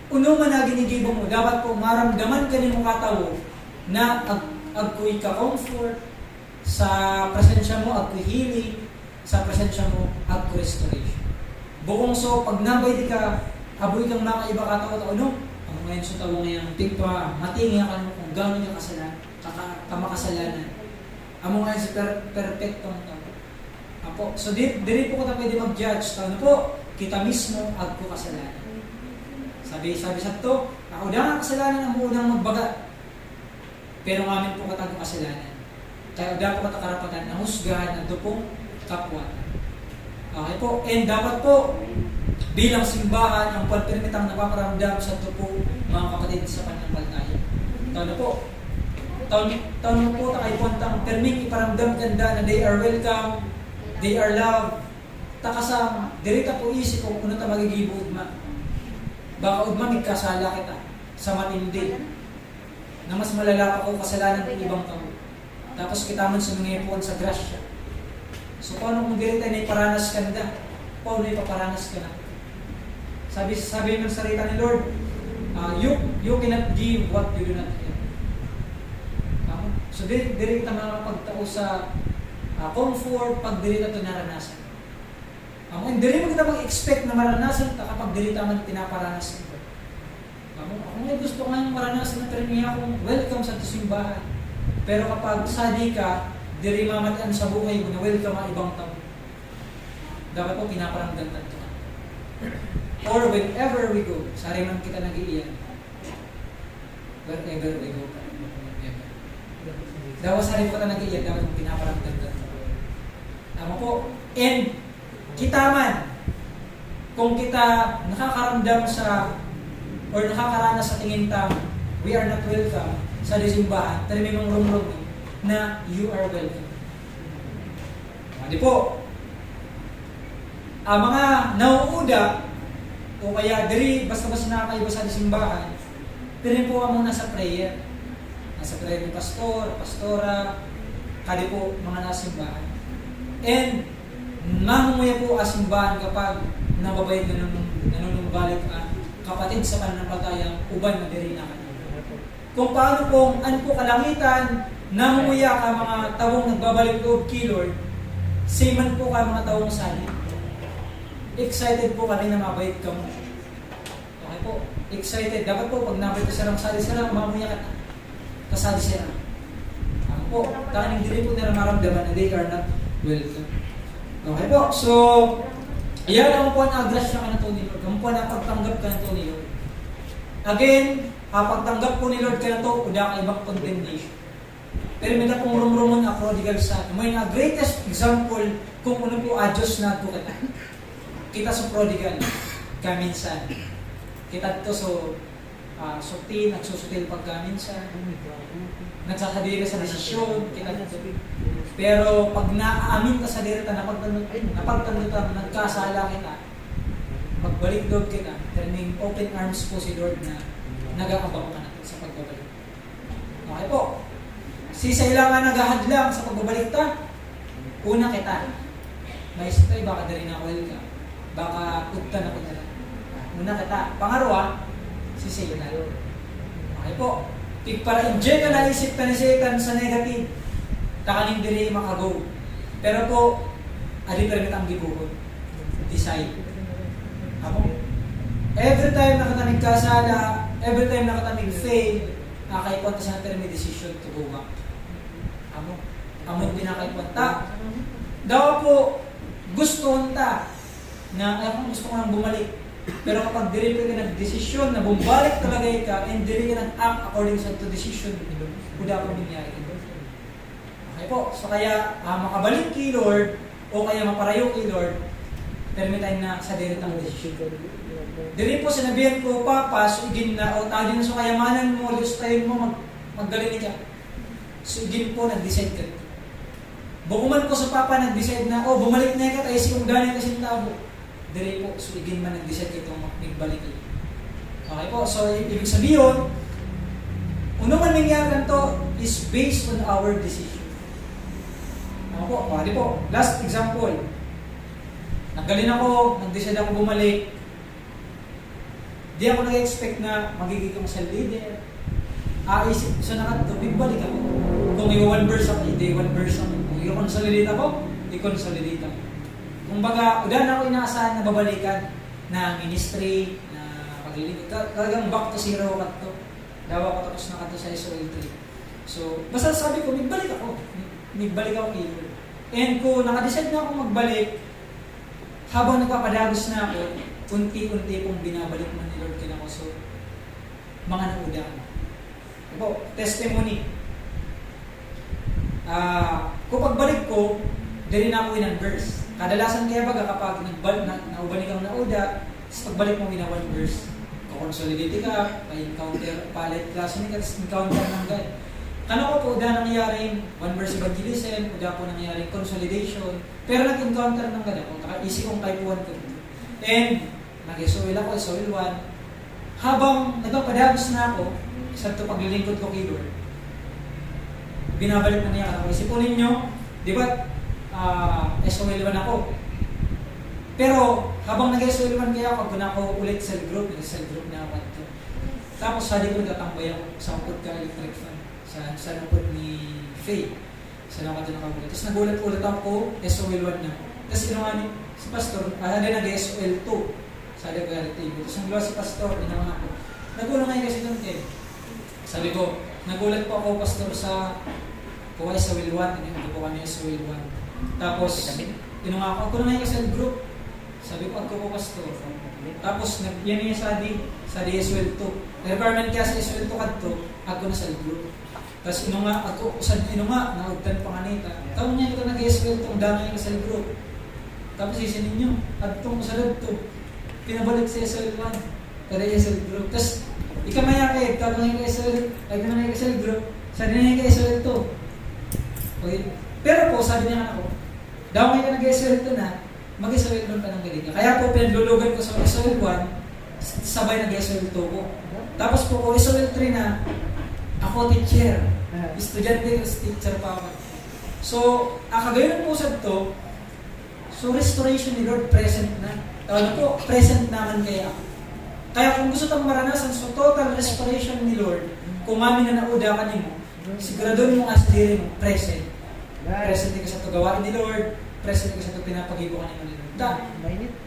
uno man na ginigibo mo, dapat po maramdaman ka ni mong katawo na agkuy ka comfort, sa presensya mo agkuy healing, sa presensya mo agkuy restoration. Bukong so, pag nabay di ka, aboy kang mga iba katawo, ano? Ang ngayon sa tawo ngayong tigpa, matingin ka mo kung gano'n yung kamakasalanan. Amo ngayon sa perfectong tao. Apo, so diri po ko ta pwede mag-judge. Ano po? Kita mismo agko kasalanan. Sabi sa to, ako na kasalanan ang unang magbaga. Pero ngamin po katag kasalanan. Kaya dapat po karapatan na husgahan ang pong kapwa. Okay po, and dapat po bilang simbahan ang pagpirmitang napaparamdam sa po mga kapatid sa pananampalataya. Taon po, taon po takay puntang perming iparamdam ganda na they are welcome, they are loved. Takasang dirita po isip kung ano ta magigibod ma. Baka udman kasala kita sa matindi na mas malala pa ko kasalanan ng ibang tao. Tapos kita man sa mga ipuan sa grasya. So paano kung dito na iparanas ka na? Paano ipaparanas ka na? Sabi ng salita ni Lord, you cannot give what you do not have. So dito kita makapagtao sa comfort pag dito ito naranasan. Hindi rin mo kita mag-expect na maranasan ka kapag dito man pinaparanas ito. Kung may gusto kang maranasan na termiya akong welcome sa simbahan. Pero kapag sadi ka, diri mamatan sa buhay mo na welcome ang ibang tao. Dapat po pinaparamdam ka. Or whenever we go, sari man kita nag-iiyan. Wherever we go. Dapat sari ko kita nag-iiyan, dapat po pinaparamdam ka. Tama po. And kita man, kung kita nakakaramdam sa or nakakaranas sa tingin tama, we are not welcome sa simbahan, tarimay mong rumrum na you are welcome. Di po, ang mga nauuda o kaya diri basta-basta nakakaiba sa simbahan, pero po ang muna sa prayer. Nasa prayer ni pastor, pastora, kadi po mga nasimbahan. And mamumuya po ang simbahan kapag nababayad na nanunumbalik ang kapatid sa pananampalatayang uban na diri na kanila. Kung paano pong ano po kalangitan, namumuya ka mga tawong nagbabalik loob kay Lord, same man po ka mga tawong sali. Excited po kami na mabait ka mo. Okay po, excited. Dapat po pag nabait ka sarang sali sarang, mamuya ka na. Kasali sarang. Ako po, takaning dili po nila maramdaman na they are not welcome. Okay po, so iyan ang po ang agrasya ka na to ni Lord. Ang po na pagtanggap ka na to ni Lord. Again, pagtanggap po ni Lord ka na to, uda ka ibang condemnation. Pero may na pong rumrumon na prodigal son. May na greatest example kung ano po Diyos na ito kita. Kita sa prodigal, kaminsan. Kita ito so sutil, nagsusutil pagkaminsan. Nagsasadiri ka sa desisyon, kita ito. Pero pag naaamin ka sa dirita, napagtandutan, nagkasala kita, magbalik Lord kita, turning open arms po si Lord na nag-aabang ka natin sa pagbabalik. Okay po. Sisailangan naghahadlang sa pagbabalik ta, una kita. May stay, baka dari na oil ka. Baka kutta na kutta na. Una kita. Pangarawa, sisailangan. Okay po. Para in-inject na naisip ka ni Satan sa negative, takaning diri makago. Pero po, ali permit ang gibuhon. Decide. Ako. Every time nakatamig kasala, every time nakatamig fail, nakakaipunta sa termi decision to go back. Amon pinakaipunta. Daw po, gusto ta na ako gusto ko nang bumalik. Pero kapag diri ka nag-desisyon na bumalik talaga ka and diri ka nag-act according sa to decision, kuda ko nangyari. Okay po, so kaya makabalik kay Lord o kaya maparayo kay Lord, permitain na sa diri tang decision. Diri po sinabihan ko, Papa, so igin na o tawagin na sa kayamanan mo, lustayin mo, magdalini ka. So igin po, nag-decide ka. Bukuman ko sa Papa, nag-decide na, bumalik na ka, tayo sikong ganit kasi tabo. Diri po, so igin man nag-decide ka itong magbalik. Okay po, so ibig sabihin, uno man nangyari to is based on our decision. Okay po, pwede po. Last example, naggalin ako, nag-decide ako bumalik. Di ako nag-expect na magiging kong sa leader. Isip sa nakat, balik ako. Kung may one verse ako, hindi one verse ako. Kung i-consolidate ako, i-consolidate ako. Kung baga, udah na ako inaasahan na babalikan na ministry, na paglilingkod. Talagang back to zero kat to. Dawa ko tapos na kato sa SOL 3. So, basta sabi ko, nagbalik ako. Nagbalik ako kay Lord. And kung nakadecide na ako magbalik, habang nagpapadagos na ako, unti-unti kong binabalik man ni Lord kinako. So, mga nauda. Ito, testimony. Kung pagbalik ko, dali na ako in verse. Kadalasan kaya baga kapag nauban ikaw nauda, sa pagbalik mo in one verse. Consolidate ka, pa-encounter, palit klase ni encounter ng God. Ano ko po, uda nangyaring one verse evangelism, uda po nangyaring consolidation, pero nag-encounter ng God ako, easy kong type 1 ko. And, nag-SOL ako, SOL 1, habang nagpapadagos na ako, sa ito paglilingkod ko kay Lord, binabalik na niya ako. Isipunin nyo, di ba, SOL 1 ako. Pero, habang nag-SOL 1 kaya ako, pag ako ulit cell group na ako ito. Tapos, sabi ko nagtatambay ako sa upod ka electric fan, sa upod ni Faye. Sa nakat na nakagulat. Tapos nagulat-ulat ako, SOL 1 na. Tapos ginawa ni si Pastor, nag-SOL 2. Sabi ko galit table. Tapos naglawa si Pastor, ginawa ako. Nagulat ngayon kasi doon kayo. Sabi ko, nagulat po ako, Pastor, sa kuha SOL 1. Hindi po kami SOL 1. Tapos, ginawa ako na ngayon kasi group. Sabi ko, ako po, Pastor. Tapos, yan niya sa SOL 2. Requirement kaya sa SOL 2 kadto, ako na sa group. Tapos ako, naugtan pa kanita. Taon niya ito nag-SQL itong dami yung SL group. Tapos isinin nyo, at itong usalad ito, pinabalik sa SL 1, kada SL group. Tapos, ikamaya kayo, tapos yung SL group, sabi na yung SL 2. Okay. Pero po, sabi niya ako, daw ngayon ka nag-SL 2 na, mag-SL 1 ka ng galing. Kaya po, pinalulugan ko sa SL 1, sabay nag-SL 2 ko. Tapos po, kung SL 3 na, ako teacher, estudyante, teacher pa ako. So, kagayon po sa ito, so restoration ni Lord present na. Ano po, present naman kaya ako. Kaya kung gusto tayong maranasan, so total restoration ni Lord, kung mami na nauda ka mo, siguraduhin mo nga sa diri mo, present. Present ka sa ito gawain ni Lord, present ka sa ito pinapagibo ka ni Lord.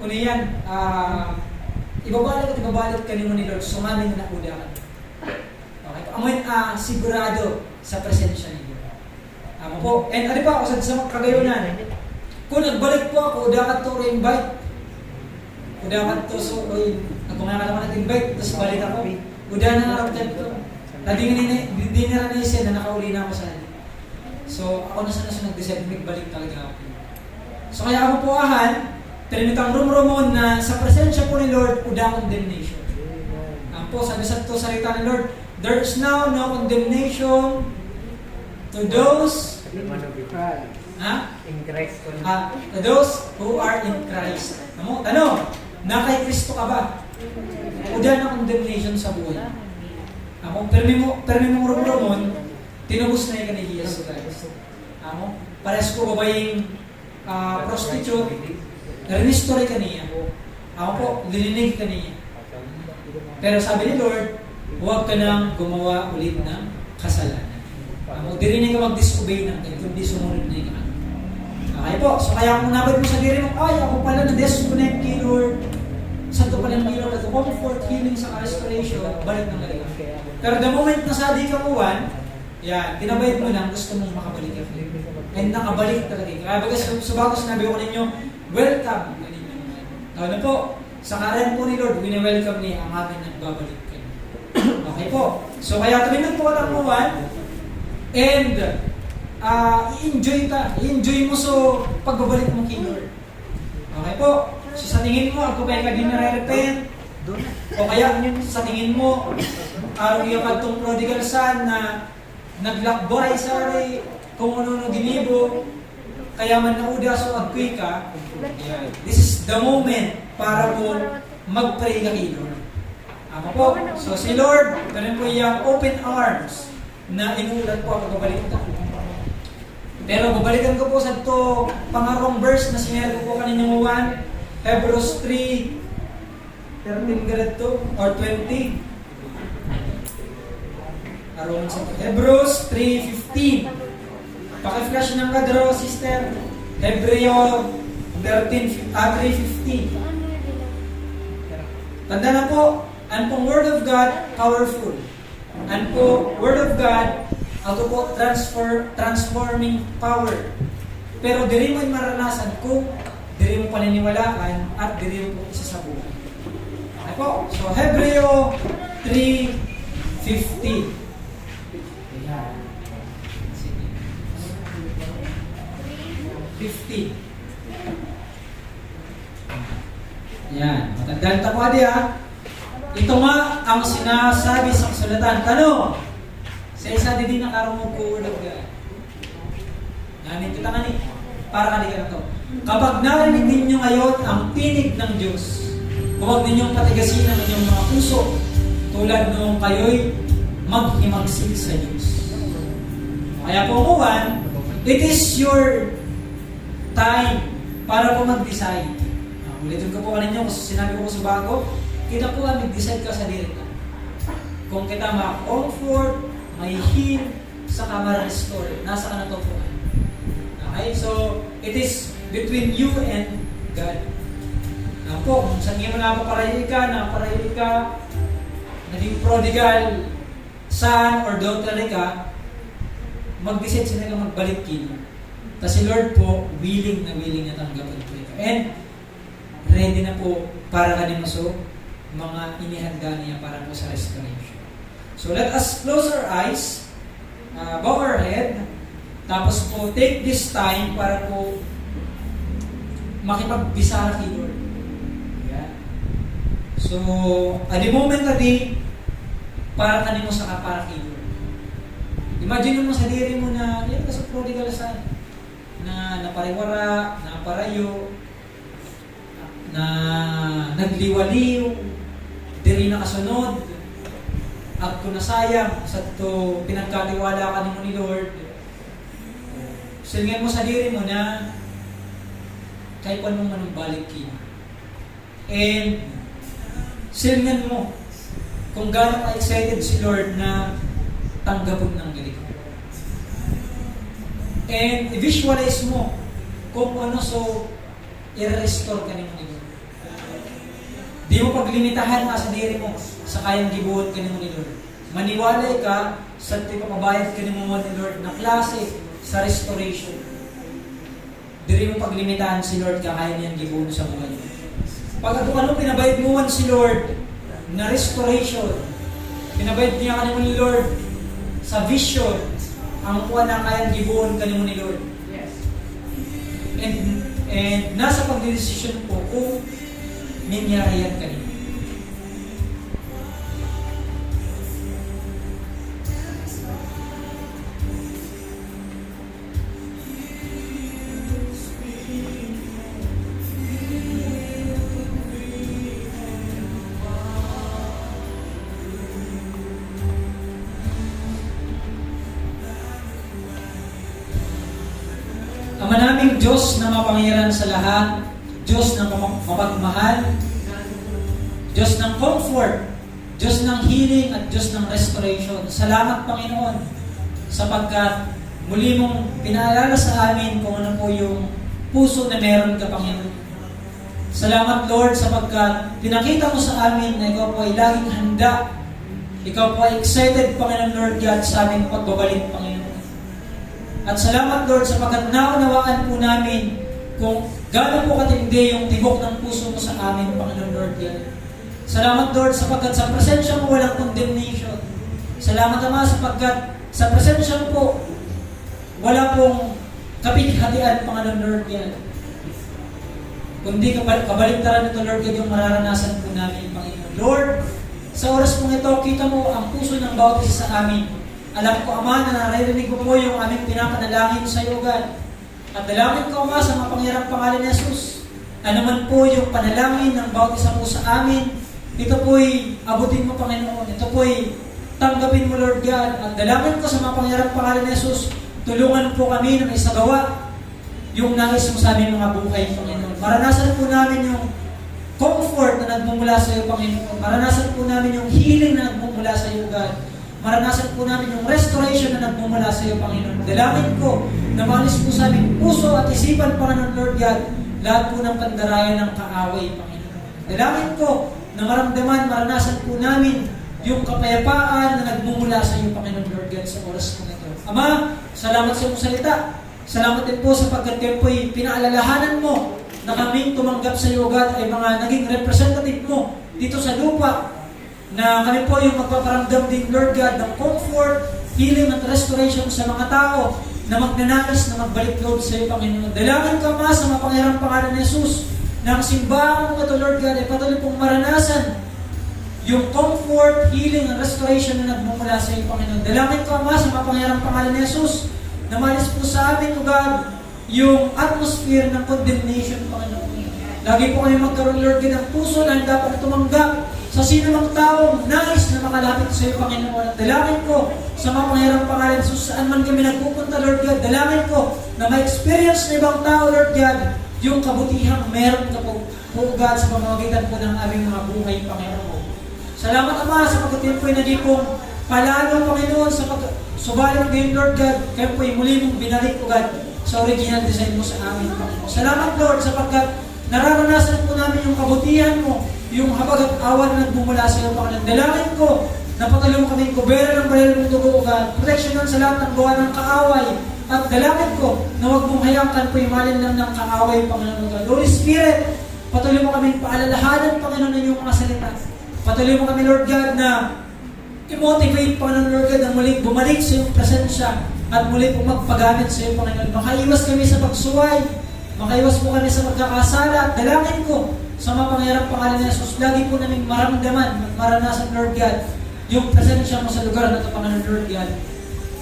Una yan, ibabalit ka ni Lord, so mami na nauda ka. Amoy sigurado sa presensya niyo. Amo po. And ano pa ako sa kagayunan? Kung nagbalik po ako, dapat to re-invite. Kung dapat to, so, ako nga naman nag-invite, tapos balik ako. Uda na naraptan to. Hindi na rin siya na nakauli na ako sa akin. So, ako na sana nag-decide, balik talaga ako. So, kaya ako po tinimitang rumrumon na sa presensya po ni Lord, uda condemnation. Po, sabi sa ito salita ni Lord, there is now no condemnation to those in Christ. To those who are in Christ. Tanong, na kay Kristo ka ba? Uda na condemnation sa buhay. Permi mong rumon, tinubos na yung kanil Jesus Christ. Pares ko babaying prostitute, restore ka niya. Po, lilinig ka niya. Pero sabi ni Lord, huwag ka nang gumawa ulit ng kasalanan. Diri na ka mag-disobey ng kayo, kundi sumunod na yung okay po, so kaya kung nabad mo sa diri mo, ay, ako pala na-disconnect kay Lord. Santo pala ng Lord, at comfort, healing sa restoration, balik ng galing. Pero the moment na sa di ka uwan, yan, tinabayad mo lang, gusto mong makabalik ka. And nakabalik talaga. Kaya baga, bago sinabi ko ninyo, welcome. Ano po, sa karan po ni Lord, wini-welcome niya ang ating nagbabalik kayo. Okay po. So kaya tuminag po ka ng uwan, and i-enjoy ka. I-enjoy mo so pagbabalik mo kay Lord. Okay po. So sa tingin mo, ako kaya ka din nare-repent, o kaya sa tingin mo, araw yung katong prodigal son na naglakbay sa kung ano ginibo, kaya man nauda so agkoy ka, this is the moment para mo mag-pray ka kay Lord. Po. So si Lord, ganun po yung open arms na inuulat po ang babalik ka. Pero babalikan ko po sa ito pangarong verse na sinare ko po kaninyong 1, Hebrews 3:13 ganito or 20. Arong sa Hebrews 3:15. Paki-flash ng kadro, sister. Hebreo 3:15. Tanda na po, ang pong Word of God, powerful. Ang po, Word of God, ato po, transforming power. Pero diri mo maranasan kung diri mo paniniwalaan at diri mo isa sa buhay. Okay po, so Hebreo 3:15. Ayan. 50. Yan. Matandaan ta po ito nga ang sinasabi sa kasulatan. Tanong, sa isa din na karumog ko Word of God. Yan, ito nga ni. Para kanina na to. Kapag narinig ninyo ngayon ang tinig ng Diyos, huwag ninyong patigasin ang inyong mga puso tulad nung kayo'y maghimagsik sa Diyos. Kaya po umuwan, it is your time para po mag-decide. Ulitin ko po kanina kasi sinabi ko sa bago, kita po mag-decide ka sa diri ka. Kung kita ma-comfort, may heal, saka ma-restore. Nasa ka na to po. Okay? So, it is between you and God. Po, kung saan mo napaparayo ka, naging prodigal, son or daughter ka, mag-decide sila ka magbalik kina. Tapos si Lord po, willing na tanggapin po ito. And, ready na po para kanino so, mga inihanda niya para po sa restoration. So, let us close our eyes, bow our head, tapos po, take this time para po makipagbisara kay Lord. So, at the moment na para kanino sa para kay Lord. Imagine mo sa diri mo na, yan ka sa prodigal son, na napariwara, naparayo, na nagliwaliw, diri na kasunod, at kung nasayang, sa ito pinagkatiwala ka ni Lord, silingin mo sa diri mo na, kay paano mo manong balik kina. And, silingin mo kung gaano ka-excited si Lord na tanggapin ng galing. And visualize mo kung ano so i-restore ka ni Lord. Di mo paglimitahan sa diri mo sa kayang gibuhat ka ni Lord. Maniwalay ka sa papabayad ka ni Lord na klase sa restoration. Di mo paglimitahan si Lord kaya niyang gibuhat sa buhay mo. Pag ano pinabayad mo si Lord na restoration, pinabayad niya ka ni Lord sa vision, ang kuha na kayang gibuon ka ni Lord. Yes. And nasa pagdedesisyon po kung ninyarayan ka niyo. Ama naming Diyos na mapangyarihan sa lahat, Diyos na mapagmahal, Diyos ng comfort, Diyos ng healing at Diyos ng restoration. Salamat Panginoon sapagkat muli mong pinaalala sa amin kung ano po yung puso na meron ka Panginoon. Salamat Lord sapagkat pinakita mo sa amin na ikaw po ay laging handa, ikaw po ay excited Panginoon Lord God sa aming pagbabalik Panginoon. At salamat Lord sapagkat naunawaan po namin kung gaano po katindi yung tibok ng puso mo sa amin, Panginoon Lord God. Salamat Lord sapagkat sa presensya mo walang condemnation. Salamat Ama sapagkat sa presensya mo po wala pong kapighatian, Panginoon Lord God. Kundi kabaligtaran nito Lord God yung mararanasan po namin, Panginoon. Lord, sa oras pong ito, kita mo ang puso ng bawat isa sa amin. Alam ko, Ama, na naririnig ko po yung aming pinapanalangin sa iyo, God. At dalangin ko, Ama, sa mapangyarang pangalan ni Jesus. Ano man po yung panalangin ng bawat isa po sa amin, ito po'y abutin mo, Panginoon. Ito po'y tanggapin mo, Lord God. At dalangin ko sa mapangyarang pangalan ni Jesus, tulungan po kami na isagawa yung nais mo sa aming mga buhay, Panginoon. Maranasan po namin yung comfort na nagmumula sa iyo, Panginoon. Maranasan po namin yung healing na nagmumula sa iyo, God. Maranasan po namin yung restoration na nagmumula sa iyo, Panginoon. Dalangin ko na maalis po sa aming puso at isipan, Panginoon Lord God, lahat po ng pandarayan ng kaaway, Panginoon. Dalangin ko na maramdaman, maranasan po namin yung kapayapaan na nagmumula sa iyo, Panginoon Lord God, sa oras po ito. Ama, salamat sa iyong salita. Salamat din po sapagkat kayo po'y pinaalalahanan mo na kaming tumanggap sa iyo, God, ay mga naging representative mo dito sa lupa, na kami po yung magpaparamdam din, Lord God, ng comfort, healing at restoration sa mga tao na magnanais na magbalik loob sa iyo, Panginoon. Dalangin ka, Ma, sa mapangyarang pangalan ni Jesus, na ang simbahan mo ito, Lord God, ay patuloy pong maranasan yung comfort, healing, at restoration na nagmumula sa iyo, Panginoon. Dalangin ka, Ma, sa mapangyarang pangalan ni Jesus, na malis po sa amin, O God, yung atmosphere ng condemnation, Panginoon. Lagi po kami magkaroon, Lord God, ng puso na dapat tumanggap sa sino mang taong nais na makalapit sa iyo, Panginoon. At dalangin ko sa mga pangyarang pangalan ni Jesus, saan man kami nagpupunta, Lord God, dalangin ko na ma-experience na ibang tao, Lord God, yung kabutihang meron ka po, God, sa pamamagitan po ng aming mga buhay, Panginoon. Salamat, Ama, sa pagkatin po ay naging pong palalo, Panginoon, sa pagsubalit ngayon, Lord God, kayo po ay muli mong binalik, God, sa original design mo sa amin, Panginoon. Salamat, Lord, sapagkat nararanasan po namin yung kabutihan mo, yung habag at awan na nagbumula sa iyo, Panginoon. Dalangin ko na patuloy mo kami kubera ng banal mong dugo, God. Proteksyonan sa lahat ng gawa ng kaaway. At dalangin ko na huwag mong hayangkan po imalin lang ng kaaway, Panginoon, God. Holy Spirit, patuloy mo kami paalalahanan, Panginoon, ng iyong mga salita. Patuloy mo kami, Lord God, na i-motivate, Panginoon, Lord God, na muling bumalik sa iyong presensya at muli po magpagamit sa iyo, Panginoon. Makaiwas kami sa pagsuway, makaiwas po kami sa pagkakasala. At dalangin ko sa mga pangyarang pangalan ni Jesus, lagi po namin maramdaman at maranasan, Lord God, yung presensya mo sa lugar na ito, Panginoon, Lord God.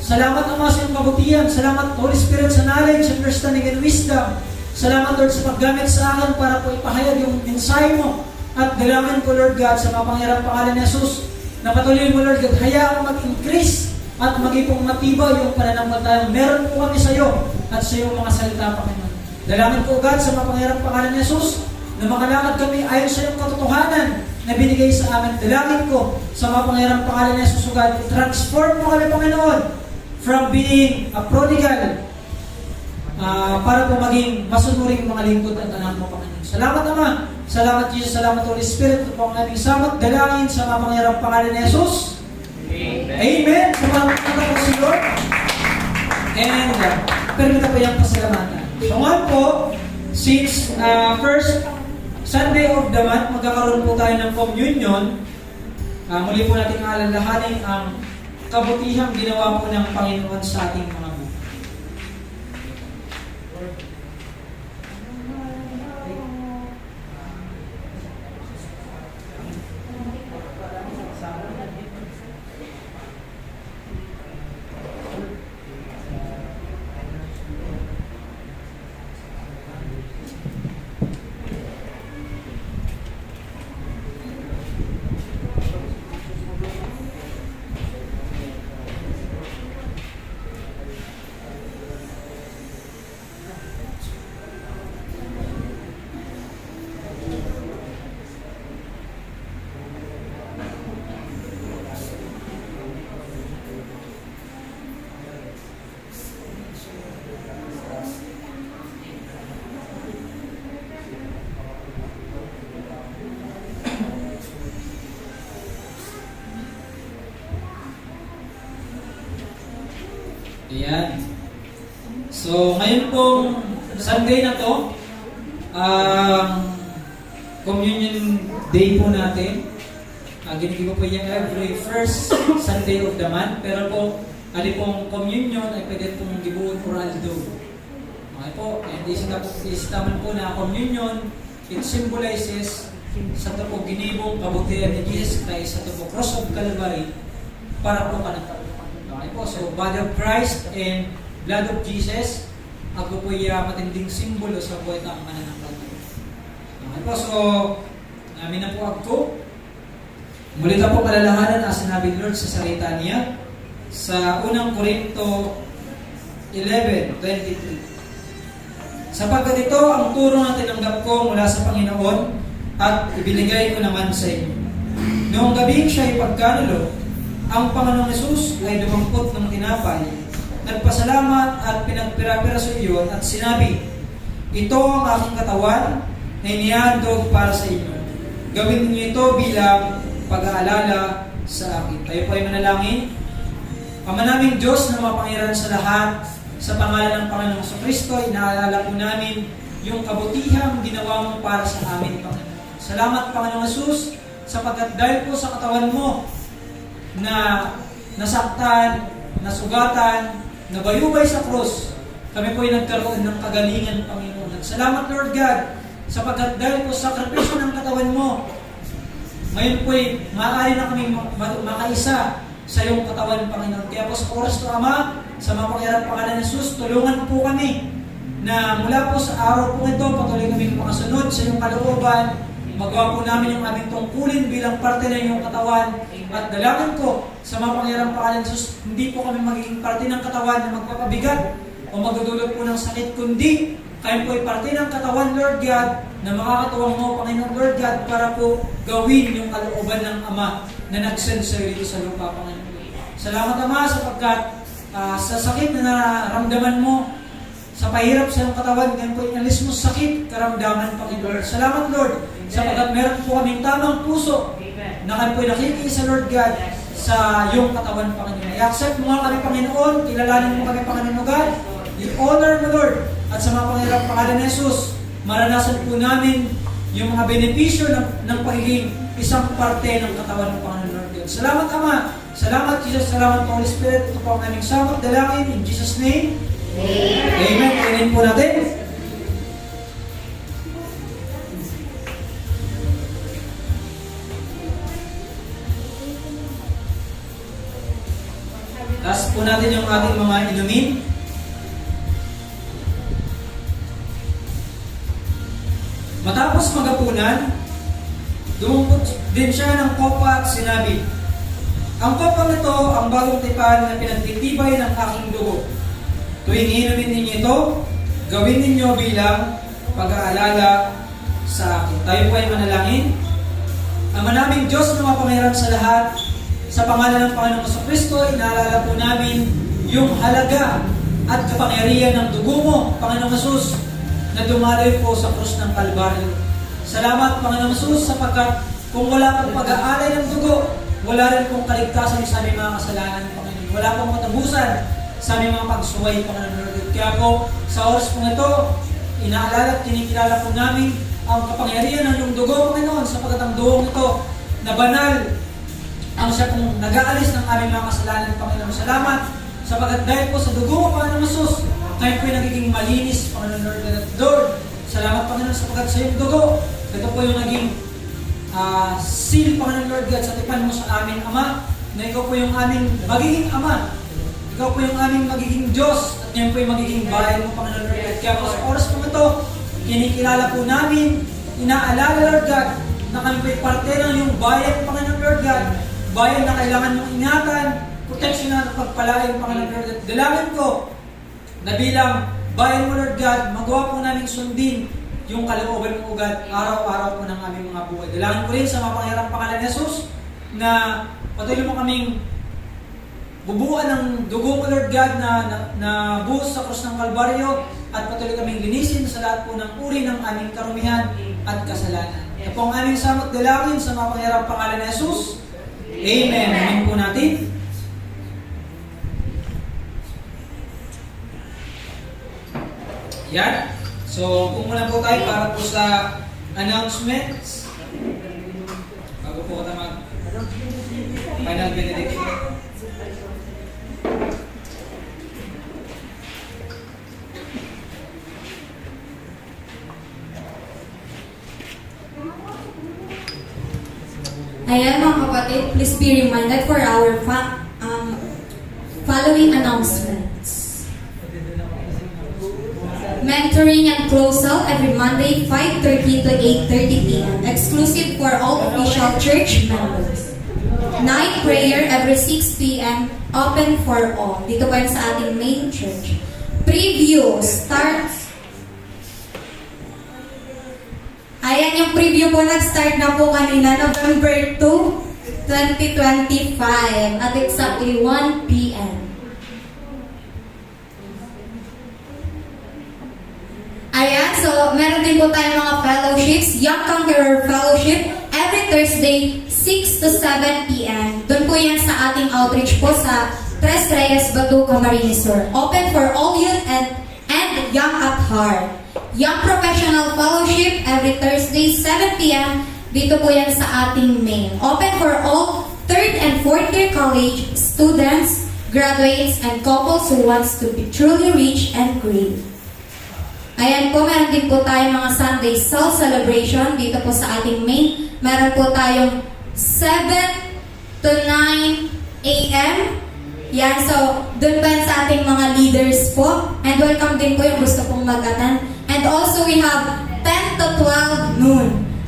Salamat, Ama, sa iyong kabutihan. Salamat, Holy Spirit, sa knowledge, understanding, and wisdom. Salamat, Lord, sa paggamit sa akin para po ipahayag yung mensahe mo. At dalangin ko, Lord God, sa mga pangyarang pangalan ni Jesus, na patuloy mo, Lord God, hayaan mag-increase at maging pong matibay yung pananampalatayang meron po kami sa iyo at sa iyong mga salita, Panginoon. Dalangin ko, God, sa mga pangyarang pangalan ni Jesus, na makalakad kami ayon sa iyong katotohanan na binigay sa amin. Dalangin ko sa mga pangyarang pangalan ni Jesus, God, transform mo kami, Panginoon, from being a prodigal para po maging masunuring mga lingkod at anak mo, Panginoon. Salamat, Ama. Salamat, Jesus. Salamat, Holy Spirit. Ito po ang aming samot. Dalangin sa mga pangyarang pangalan ni Jesus. Amen. Amen. Salamat po si Lord. And permita po yung pasalamatan. So nga po, since first Sunday of the month, magkakaroon po tayo ng communion. Muli po natin alalahanin ang kabutihang ginawa po ng Panginoon sa ating mga buhay. Ayan. So, ngayon pong Sunday na to, communion day po natin. Ginigiba po yan every first Sunday of the month. Pero po, ali pong communion ay pwede pong gibuon for aldo. Okay po, and isitaman po na communion, it symbolizes sa ito po ginibong kabutihan ni Jesus Christ, sa ito po cross of Calvary, para po kanang okay po, so body of Christ and blood of Jesus, ako po matinding simbolo sa buhay ng mananampalataya. Okay po, so namin na po ako. Muli na po kalalahanan na sinabi ni Lord sa salita niya sa unang Korinto 11:23. Sapagkat ito ang turo na tinanggap ko mula sa Panginoon at ibinigay ko naman sa inyo. Noong gabi siya ay pagkanulo, ang Panginoong Hesus ay dumangkot ng tinapay, nagpasalamat at pinagpira-pira sa iyon at sinabi, ito ang aking katawan na inihandog para sa inyo. Gawin niyo ito bilang pag-aalala sa akin. Tayo po ay manalangin. Ama naming Diyos na mapangyarihan sa lahat, sa pangalan ng Panginoong Kristo, inaalala po namin yung kabutihang ginawa mo para sa amin, Panginoon. Salamat, Panginoong Hesus, sapagkat dahil po sa katawan mo, na nasaktan, nasugatan, nabayubay sa krus, kami po ay nagkaroon ng kagalingan, Panginoon. Salamat, Lord God, sapagkat dahil po sa sakripisyo ng katawan mo, ngayon po ay maaari na kami makaisa sa iyong katawan, Panginoon. Kaya po sa oras to, Ama, sa mga pangyarang pangalan ni Jesus, tulungan po kami na mula po sa araw po ito, patuloy kami makasunod sa iyong kalooban magawa po namin yung aming tungkulin bilang parte ng iyong katawan. At dalangin ko sa mapangyarang pangalan ng Jesus, hindi po kami magiging parte ng katawan na magpapabigat o magdudulot po ng sakit, kundi kayo po ay parte ng katawan, Lord God, na makakatuwang mo, Panginoon Lord God, para po gawin yung kalooban ng Ama na nag-send sa dito sa lupa, Panginoon. Salamat, Ama, sapagkat sa sakit na naramdaman mo, sa pahirap sa iyong katawan, ngayon po inalis mo sakit, karamdaman, Panginoon. Salamat, Lord, sapagkat meron po kaming tamang puso na kayo po nakikiisa, Lord God, sa iyong katawan, Panginoon. I-accept mo nga kami, Panginoon, kilalanin mo kami, Panginoon God, i-honor mo, Lord, at sa mga pangyayang pangalan ni Jesus, maranasan po namin yung mga benepisyo ng pagiging isang parte ng katawan ng Panginoon Lord God. Salamat, Ama. Salamat, Jesus. Salamat, Holy Spirit. Ito po ang aming samot dalangin. In Jesus' name, Amen. Kainin po natin. Taas po natin yung ating mga inumin. Matapos magapunan, dumungkot din siya ng kopa at sinabi, "Ang kopang ito ang bagong tipan na pinagtitibay ng aking dugo. Tuwing inumin ninyo ito, gawin ninyo bilang pag-aalala sa akin." Tayo po ay manalangin. Ama naming Diyos na mapangyarang sa lahat, sa pangalan ng Panginoong Jesucristo, inaalala po namin yung halaga at kapangyarihan ng dugo mo, Panginoong Jesus, na dumaloy po sa krus ng Kalbaryo. Salamat, Panginoong Jesus, sapagkat kung wala pong pag-aalay ng dugo, wala rin pong kaligtasan sa aming mga kasalanan, Panginoon. Wala pong katabusan sa aming mga pagsuway, Panginoon. Kaya po, sa oras pong ito, inaalala at kinikilala po namin ang kapangyarihan ng iyong dugo, Panginoon, sapagkat ang dugong ito na banal ang siya pong nag-aalis ng aming mga kasalanan, Panginoon. Salamat, sapagkat dahil po sa dugo mo, Panginoon Jesus, tayo po yung nagiging malinis, Panginoon Lord God. Lord, salamat, Panginoon, sapagkat sa iyong dugo, ito po yung naging seal, Panginoon Lord God, sa tipan mo sa amin, Ama, na ikaw po yung aming magiging Ama. Ikaw po yung aming magiging Diyos, at ngayon po yung magiging bayan mo, Panginoon Lord God. Kaya po sa oras po ito, kinikilala po namin, inaalala, Lord God, na kami po yung parte ng iyong bayan, Panginoon Lord God. Bayan na kailangan mong ingatan, proteksyonan at pagpalain, Panginoon Lord God. Dalangin ko na bilang bayan mo, Lord God, magawa po namin sundin yung kalooban mong ugat araw-araw po ng aming mga buhay. Dalangin ko rin sa mapangyarang pangalan ni Jesus na patuloy mo kaming bubuan ng dugo mo, Lord God, na buhos sa krus ng Kalbaryo, at patuloy kaming linisin sa lahat po ng uri ng aming karumihan at kasalanan. Ito po ang aming samot dalangin sa mapangyarang pangalan ni Jesus. Amen. Amen po natin. Yan. So, muna po tayo para po sa announcements. Bago po kita mag-final benediction. Ayan mga kapatid, please be reminded for our following announcements. Mentoring and closeout every Monday 5:30 to 8:30 p.m. Exclusive for all official church members. Night prayer every 6 p.m. Open for all. Dito pa sa ating main church. Preview starts. Ayan yung preview po, nag-start na po kanina, November 2, 2025 at exactly 1 p.m. Ayan, so meron din po tayong mga fellowships, Young Conqueror Fellowship, every Thursday, 6 to 7 p.m. Doon po yan sa ating outreach po sa Tres Reyes, Batu, Camarines Sur. Open for all youth and young at heart. Young Professional Fellowship every Thursday, 7 p.m. Dito po yan sa ating main. Open for all 3rd and 4th year college students, graduates, and couples who wants to be truly rich and great. Ayan po, meron din po tayong mga Sunday Soul Celebration dito po sa ating main. Meron po tayong 7 to 9 a.m. Yan, so doon pa sa ating mga leaders po. And welcome din po yung gusto pong mag-attend. And also we have 10 to 12 noon.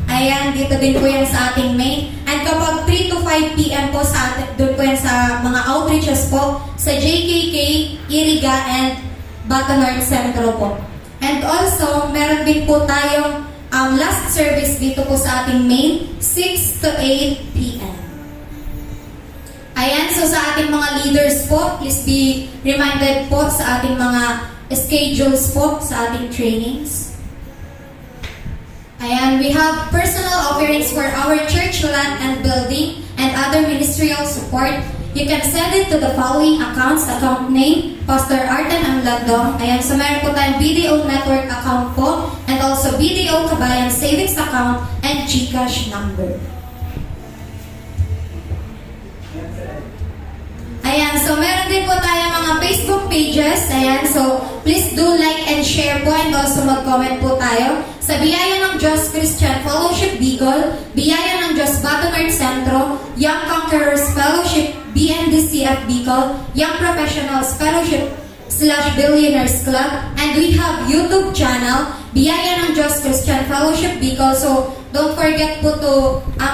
Ayan. ayan, dito din po yan sa ating main. And kapag 3 to 5 p.m. po sa atin, doon po yan sa mga outreaches po sa JKK, Iriga, and Bata North Central po. And also, meron din po tayong last service dito po sa ating main, 6 to 8 p.m. Ayan, so sa ating mga leaders po, please be reminded po sa ating mga schedules po sa ating trainings. Ayan, we have personal offerings for our church land and building and other ministerial support. You can send it to the following accounts. Account name, Pastor Arten Amlandong. Ayan, so meron po tayong BDO Network account po and also BDO Kabayan Savings account and GCash number. Ayan, so meron din po tayo mga Facebook pages. Ayan, so please do like and share po and also mag-comment po tayo. Sa Biyaya ng Diyos Christian Fellowship Bicol, Biyaya ng Diyos Bata North Centro, Young Conquerors Fellowship BNDCF Bicol, Young Professionals Fellowship /Billionaires Club, and we have YouTube channel, Biyaya ng Diyos Christian Fellowship Bicol. So, don't forget po to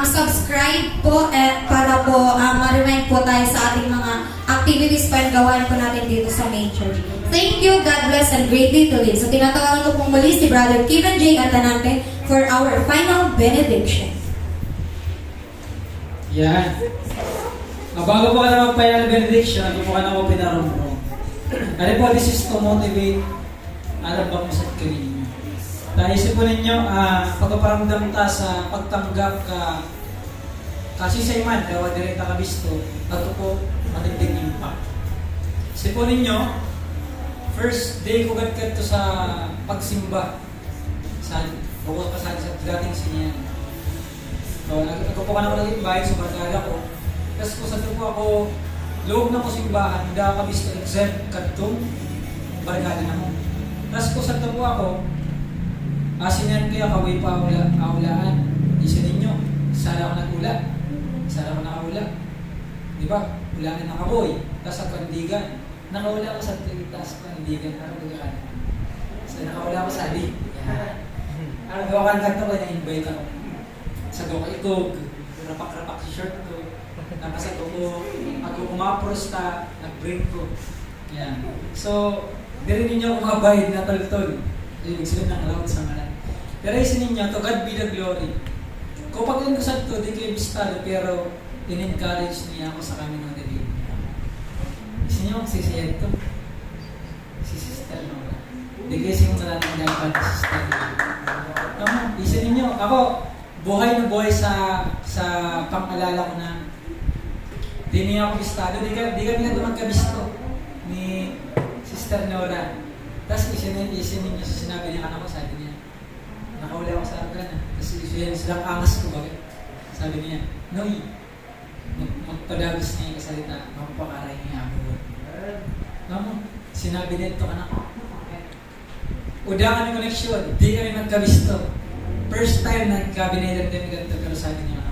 subscribe po para po ma-remind po tayo sa ating mga activities pa and gawain po natin dito sa main church. Thank you, God bless, and greatly to live. So, tinatawagan ko pong muli si Brother Kevin J. Atanante for our final benediction. Yan. Bago po ka na mag-final benediction, ako po ka na ako pinarumrong. Ano po, this is to motivate alabang mo sa kanin nyo. Dahil isip po ninyo, pagpaparamdam ta sa pagtanggap ka kasi sa iman, dawa direkta ka bisto, ito po matinding impact. Isip po ninyo, first day ko gagkat to sa pagsimba sa bukod pa sa dating sinyan. So, ako po ka na nag-invite sa barkada ko. Tapos kung sa po ako, loob na ko simbahan, hindi ako kabisto exempt katong barkada na mo. Tapos kung sa po ako, asinyan kaya kaway pa aulaan. Isa ninyo, sara ako nag-ula. Sara ako nakaula. Diba? Ulaan na nakaboy. Tapos sa kandigan. Nakaula ko sa taas kandigan. Ano ba ka? So nakaula ko sa di. Ano gawa ka nagto ko na-invite ako. Sa doka itog. Rapak-rapak si shirt ko. Tapos ako kumaprosta, nag-bring ko. Yan. So, diri ninyo kumabayad na tol-tol. Ibig sabihin ng allowed sa malan. Pero isin ninyo, to God be the glory. Kung pag-inusad to, di kayo bistado, pero in-encourage niya ako sa kami ng dali. Isin niyo kung sisiyad to. Si Sister Nora. Di kayo simulan ng dapat si Sister Nora. Isin ninyo, ako, buhay na buhay sa pang-alala ko na di niya ako bistado. Di kami na dumagkabisto ni Sister Nora. Tapos isin ninyo sa sinabi niya anak ko, sabi niya, nakauli ako sa argana. Tapos isin silang angas ko, bakit? Sabi niya, Noy, magpadagos niya yung kasalita, magpakaray niya ako. Mamo, sinabi niya ito anak ko. Udangan yung koneksyon, di kami magkabisto. First time nagkabinated kami ganito, pero sabi niya,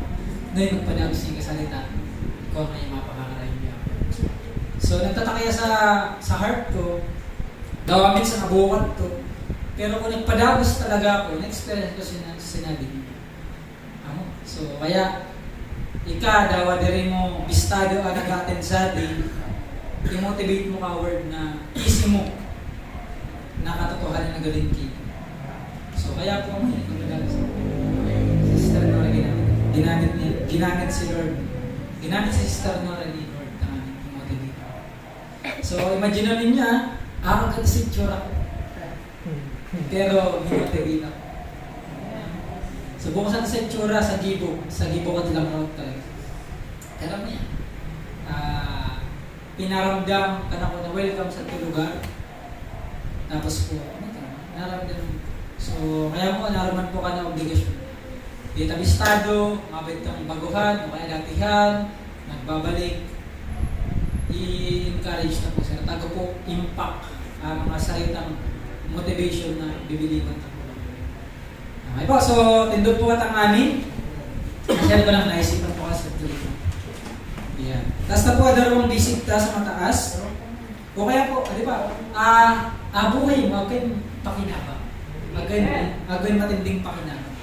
Noy, magpadagos niya yung kasalita, ikaw na yung mapakakaray niya ako. So, nagtatakaya sa heart ko, daw minsan nabukat to. Pero kung nagpadagos talaga ako, na-experience ko sinabi niya. So, kaya, dawa diri mo, bistado ka nag-attend sa day, i-motivate mo ka word na easy mo, nakatotohanan na galing ki. So, kaya po kami, Sister Nora ginamit si Lord. Ginamit si Sister Nora ni Lord na i-motivate. So, imagine ninyo, ako kasi tsura ko. Pero, i-motivate ako. So, buksan sa itsura sa gibo ko lang out talaga. Alam niya, pinaramdam ka na ko na welcome sa ito lugar. Tapos po, naramdam. So, kaya mo, naraman po ka na obligasyon. Di tabistado, mabait kang baguhan, o kaya datihan, nagbabalik. I-encourage na po sir. Tago po, impact, mga salitang motivation na bibiliwan na. Okay po, so tindog po katang amin. Masyado ba lang naisipan po kasi tuloy. Yeah. Tapos na po, dalawang basic sa mataas. O kaya po, di ba, buhay mo, agad pakinabang. Agad matinding pakinabang.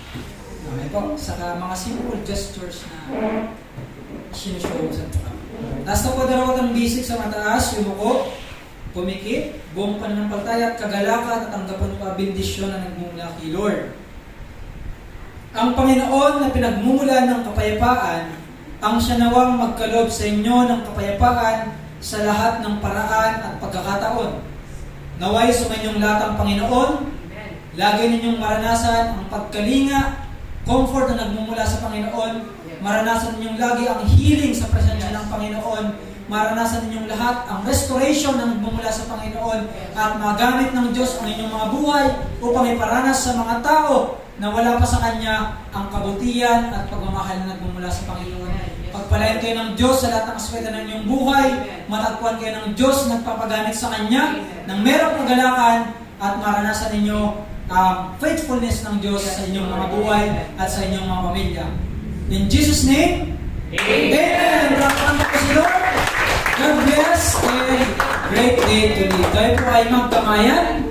Okay po, saka mga simple gestures na sinushow sa truck. Last na po, dalawa ng basic sa mataas, yumuko, pumikit, buong pananampalataya at kagalakan at tanggapan pa bendisyon na nagmumula kay Lord. Ang Panginoon na pinagmumulan ng kapayapaan, ang siya nawang magkaloob sa inyo ng kapayapaan sa lahat ng paraan at pagkakataon. Naway sumainyong lahat ang Panginoon, lagi ninyong maranasan ang pagkalinga, comfort na nagmumula sa Panginoon, maranasan ninyong lagi ang healing sa presensya ng Panginoon, maranasan ninyong lahat ang restoration na nagmumula sa Panginoon, at magamit ng Diyos ang inyong mga buhay upang iparanas sa mga tao na wala pa sa Kanya ang kabutihan at pagmamahal na nagmumula sa Panginoon. Pagpalain kayo ng Diyos sa lahat ng aspeto ng inyong buhay, matagpuan kayo ng Diyos na nagpapagamit sa Kanya, ng merong kagalakan, at maranasan ninyo ang faithfulness ng Diyos sa inyong mga buhay at sa inyong mga pamilya. In Jesus' name, Amen! Rakpan po si Lord. God bless and great day to you. Tayo po ay magkamayan.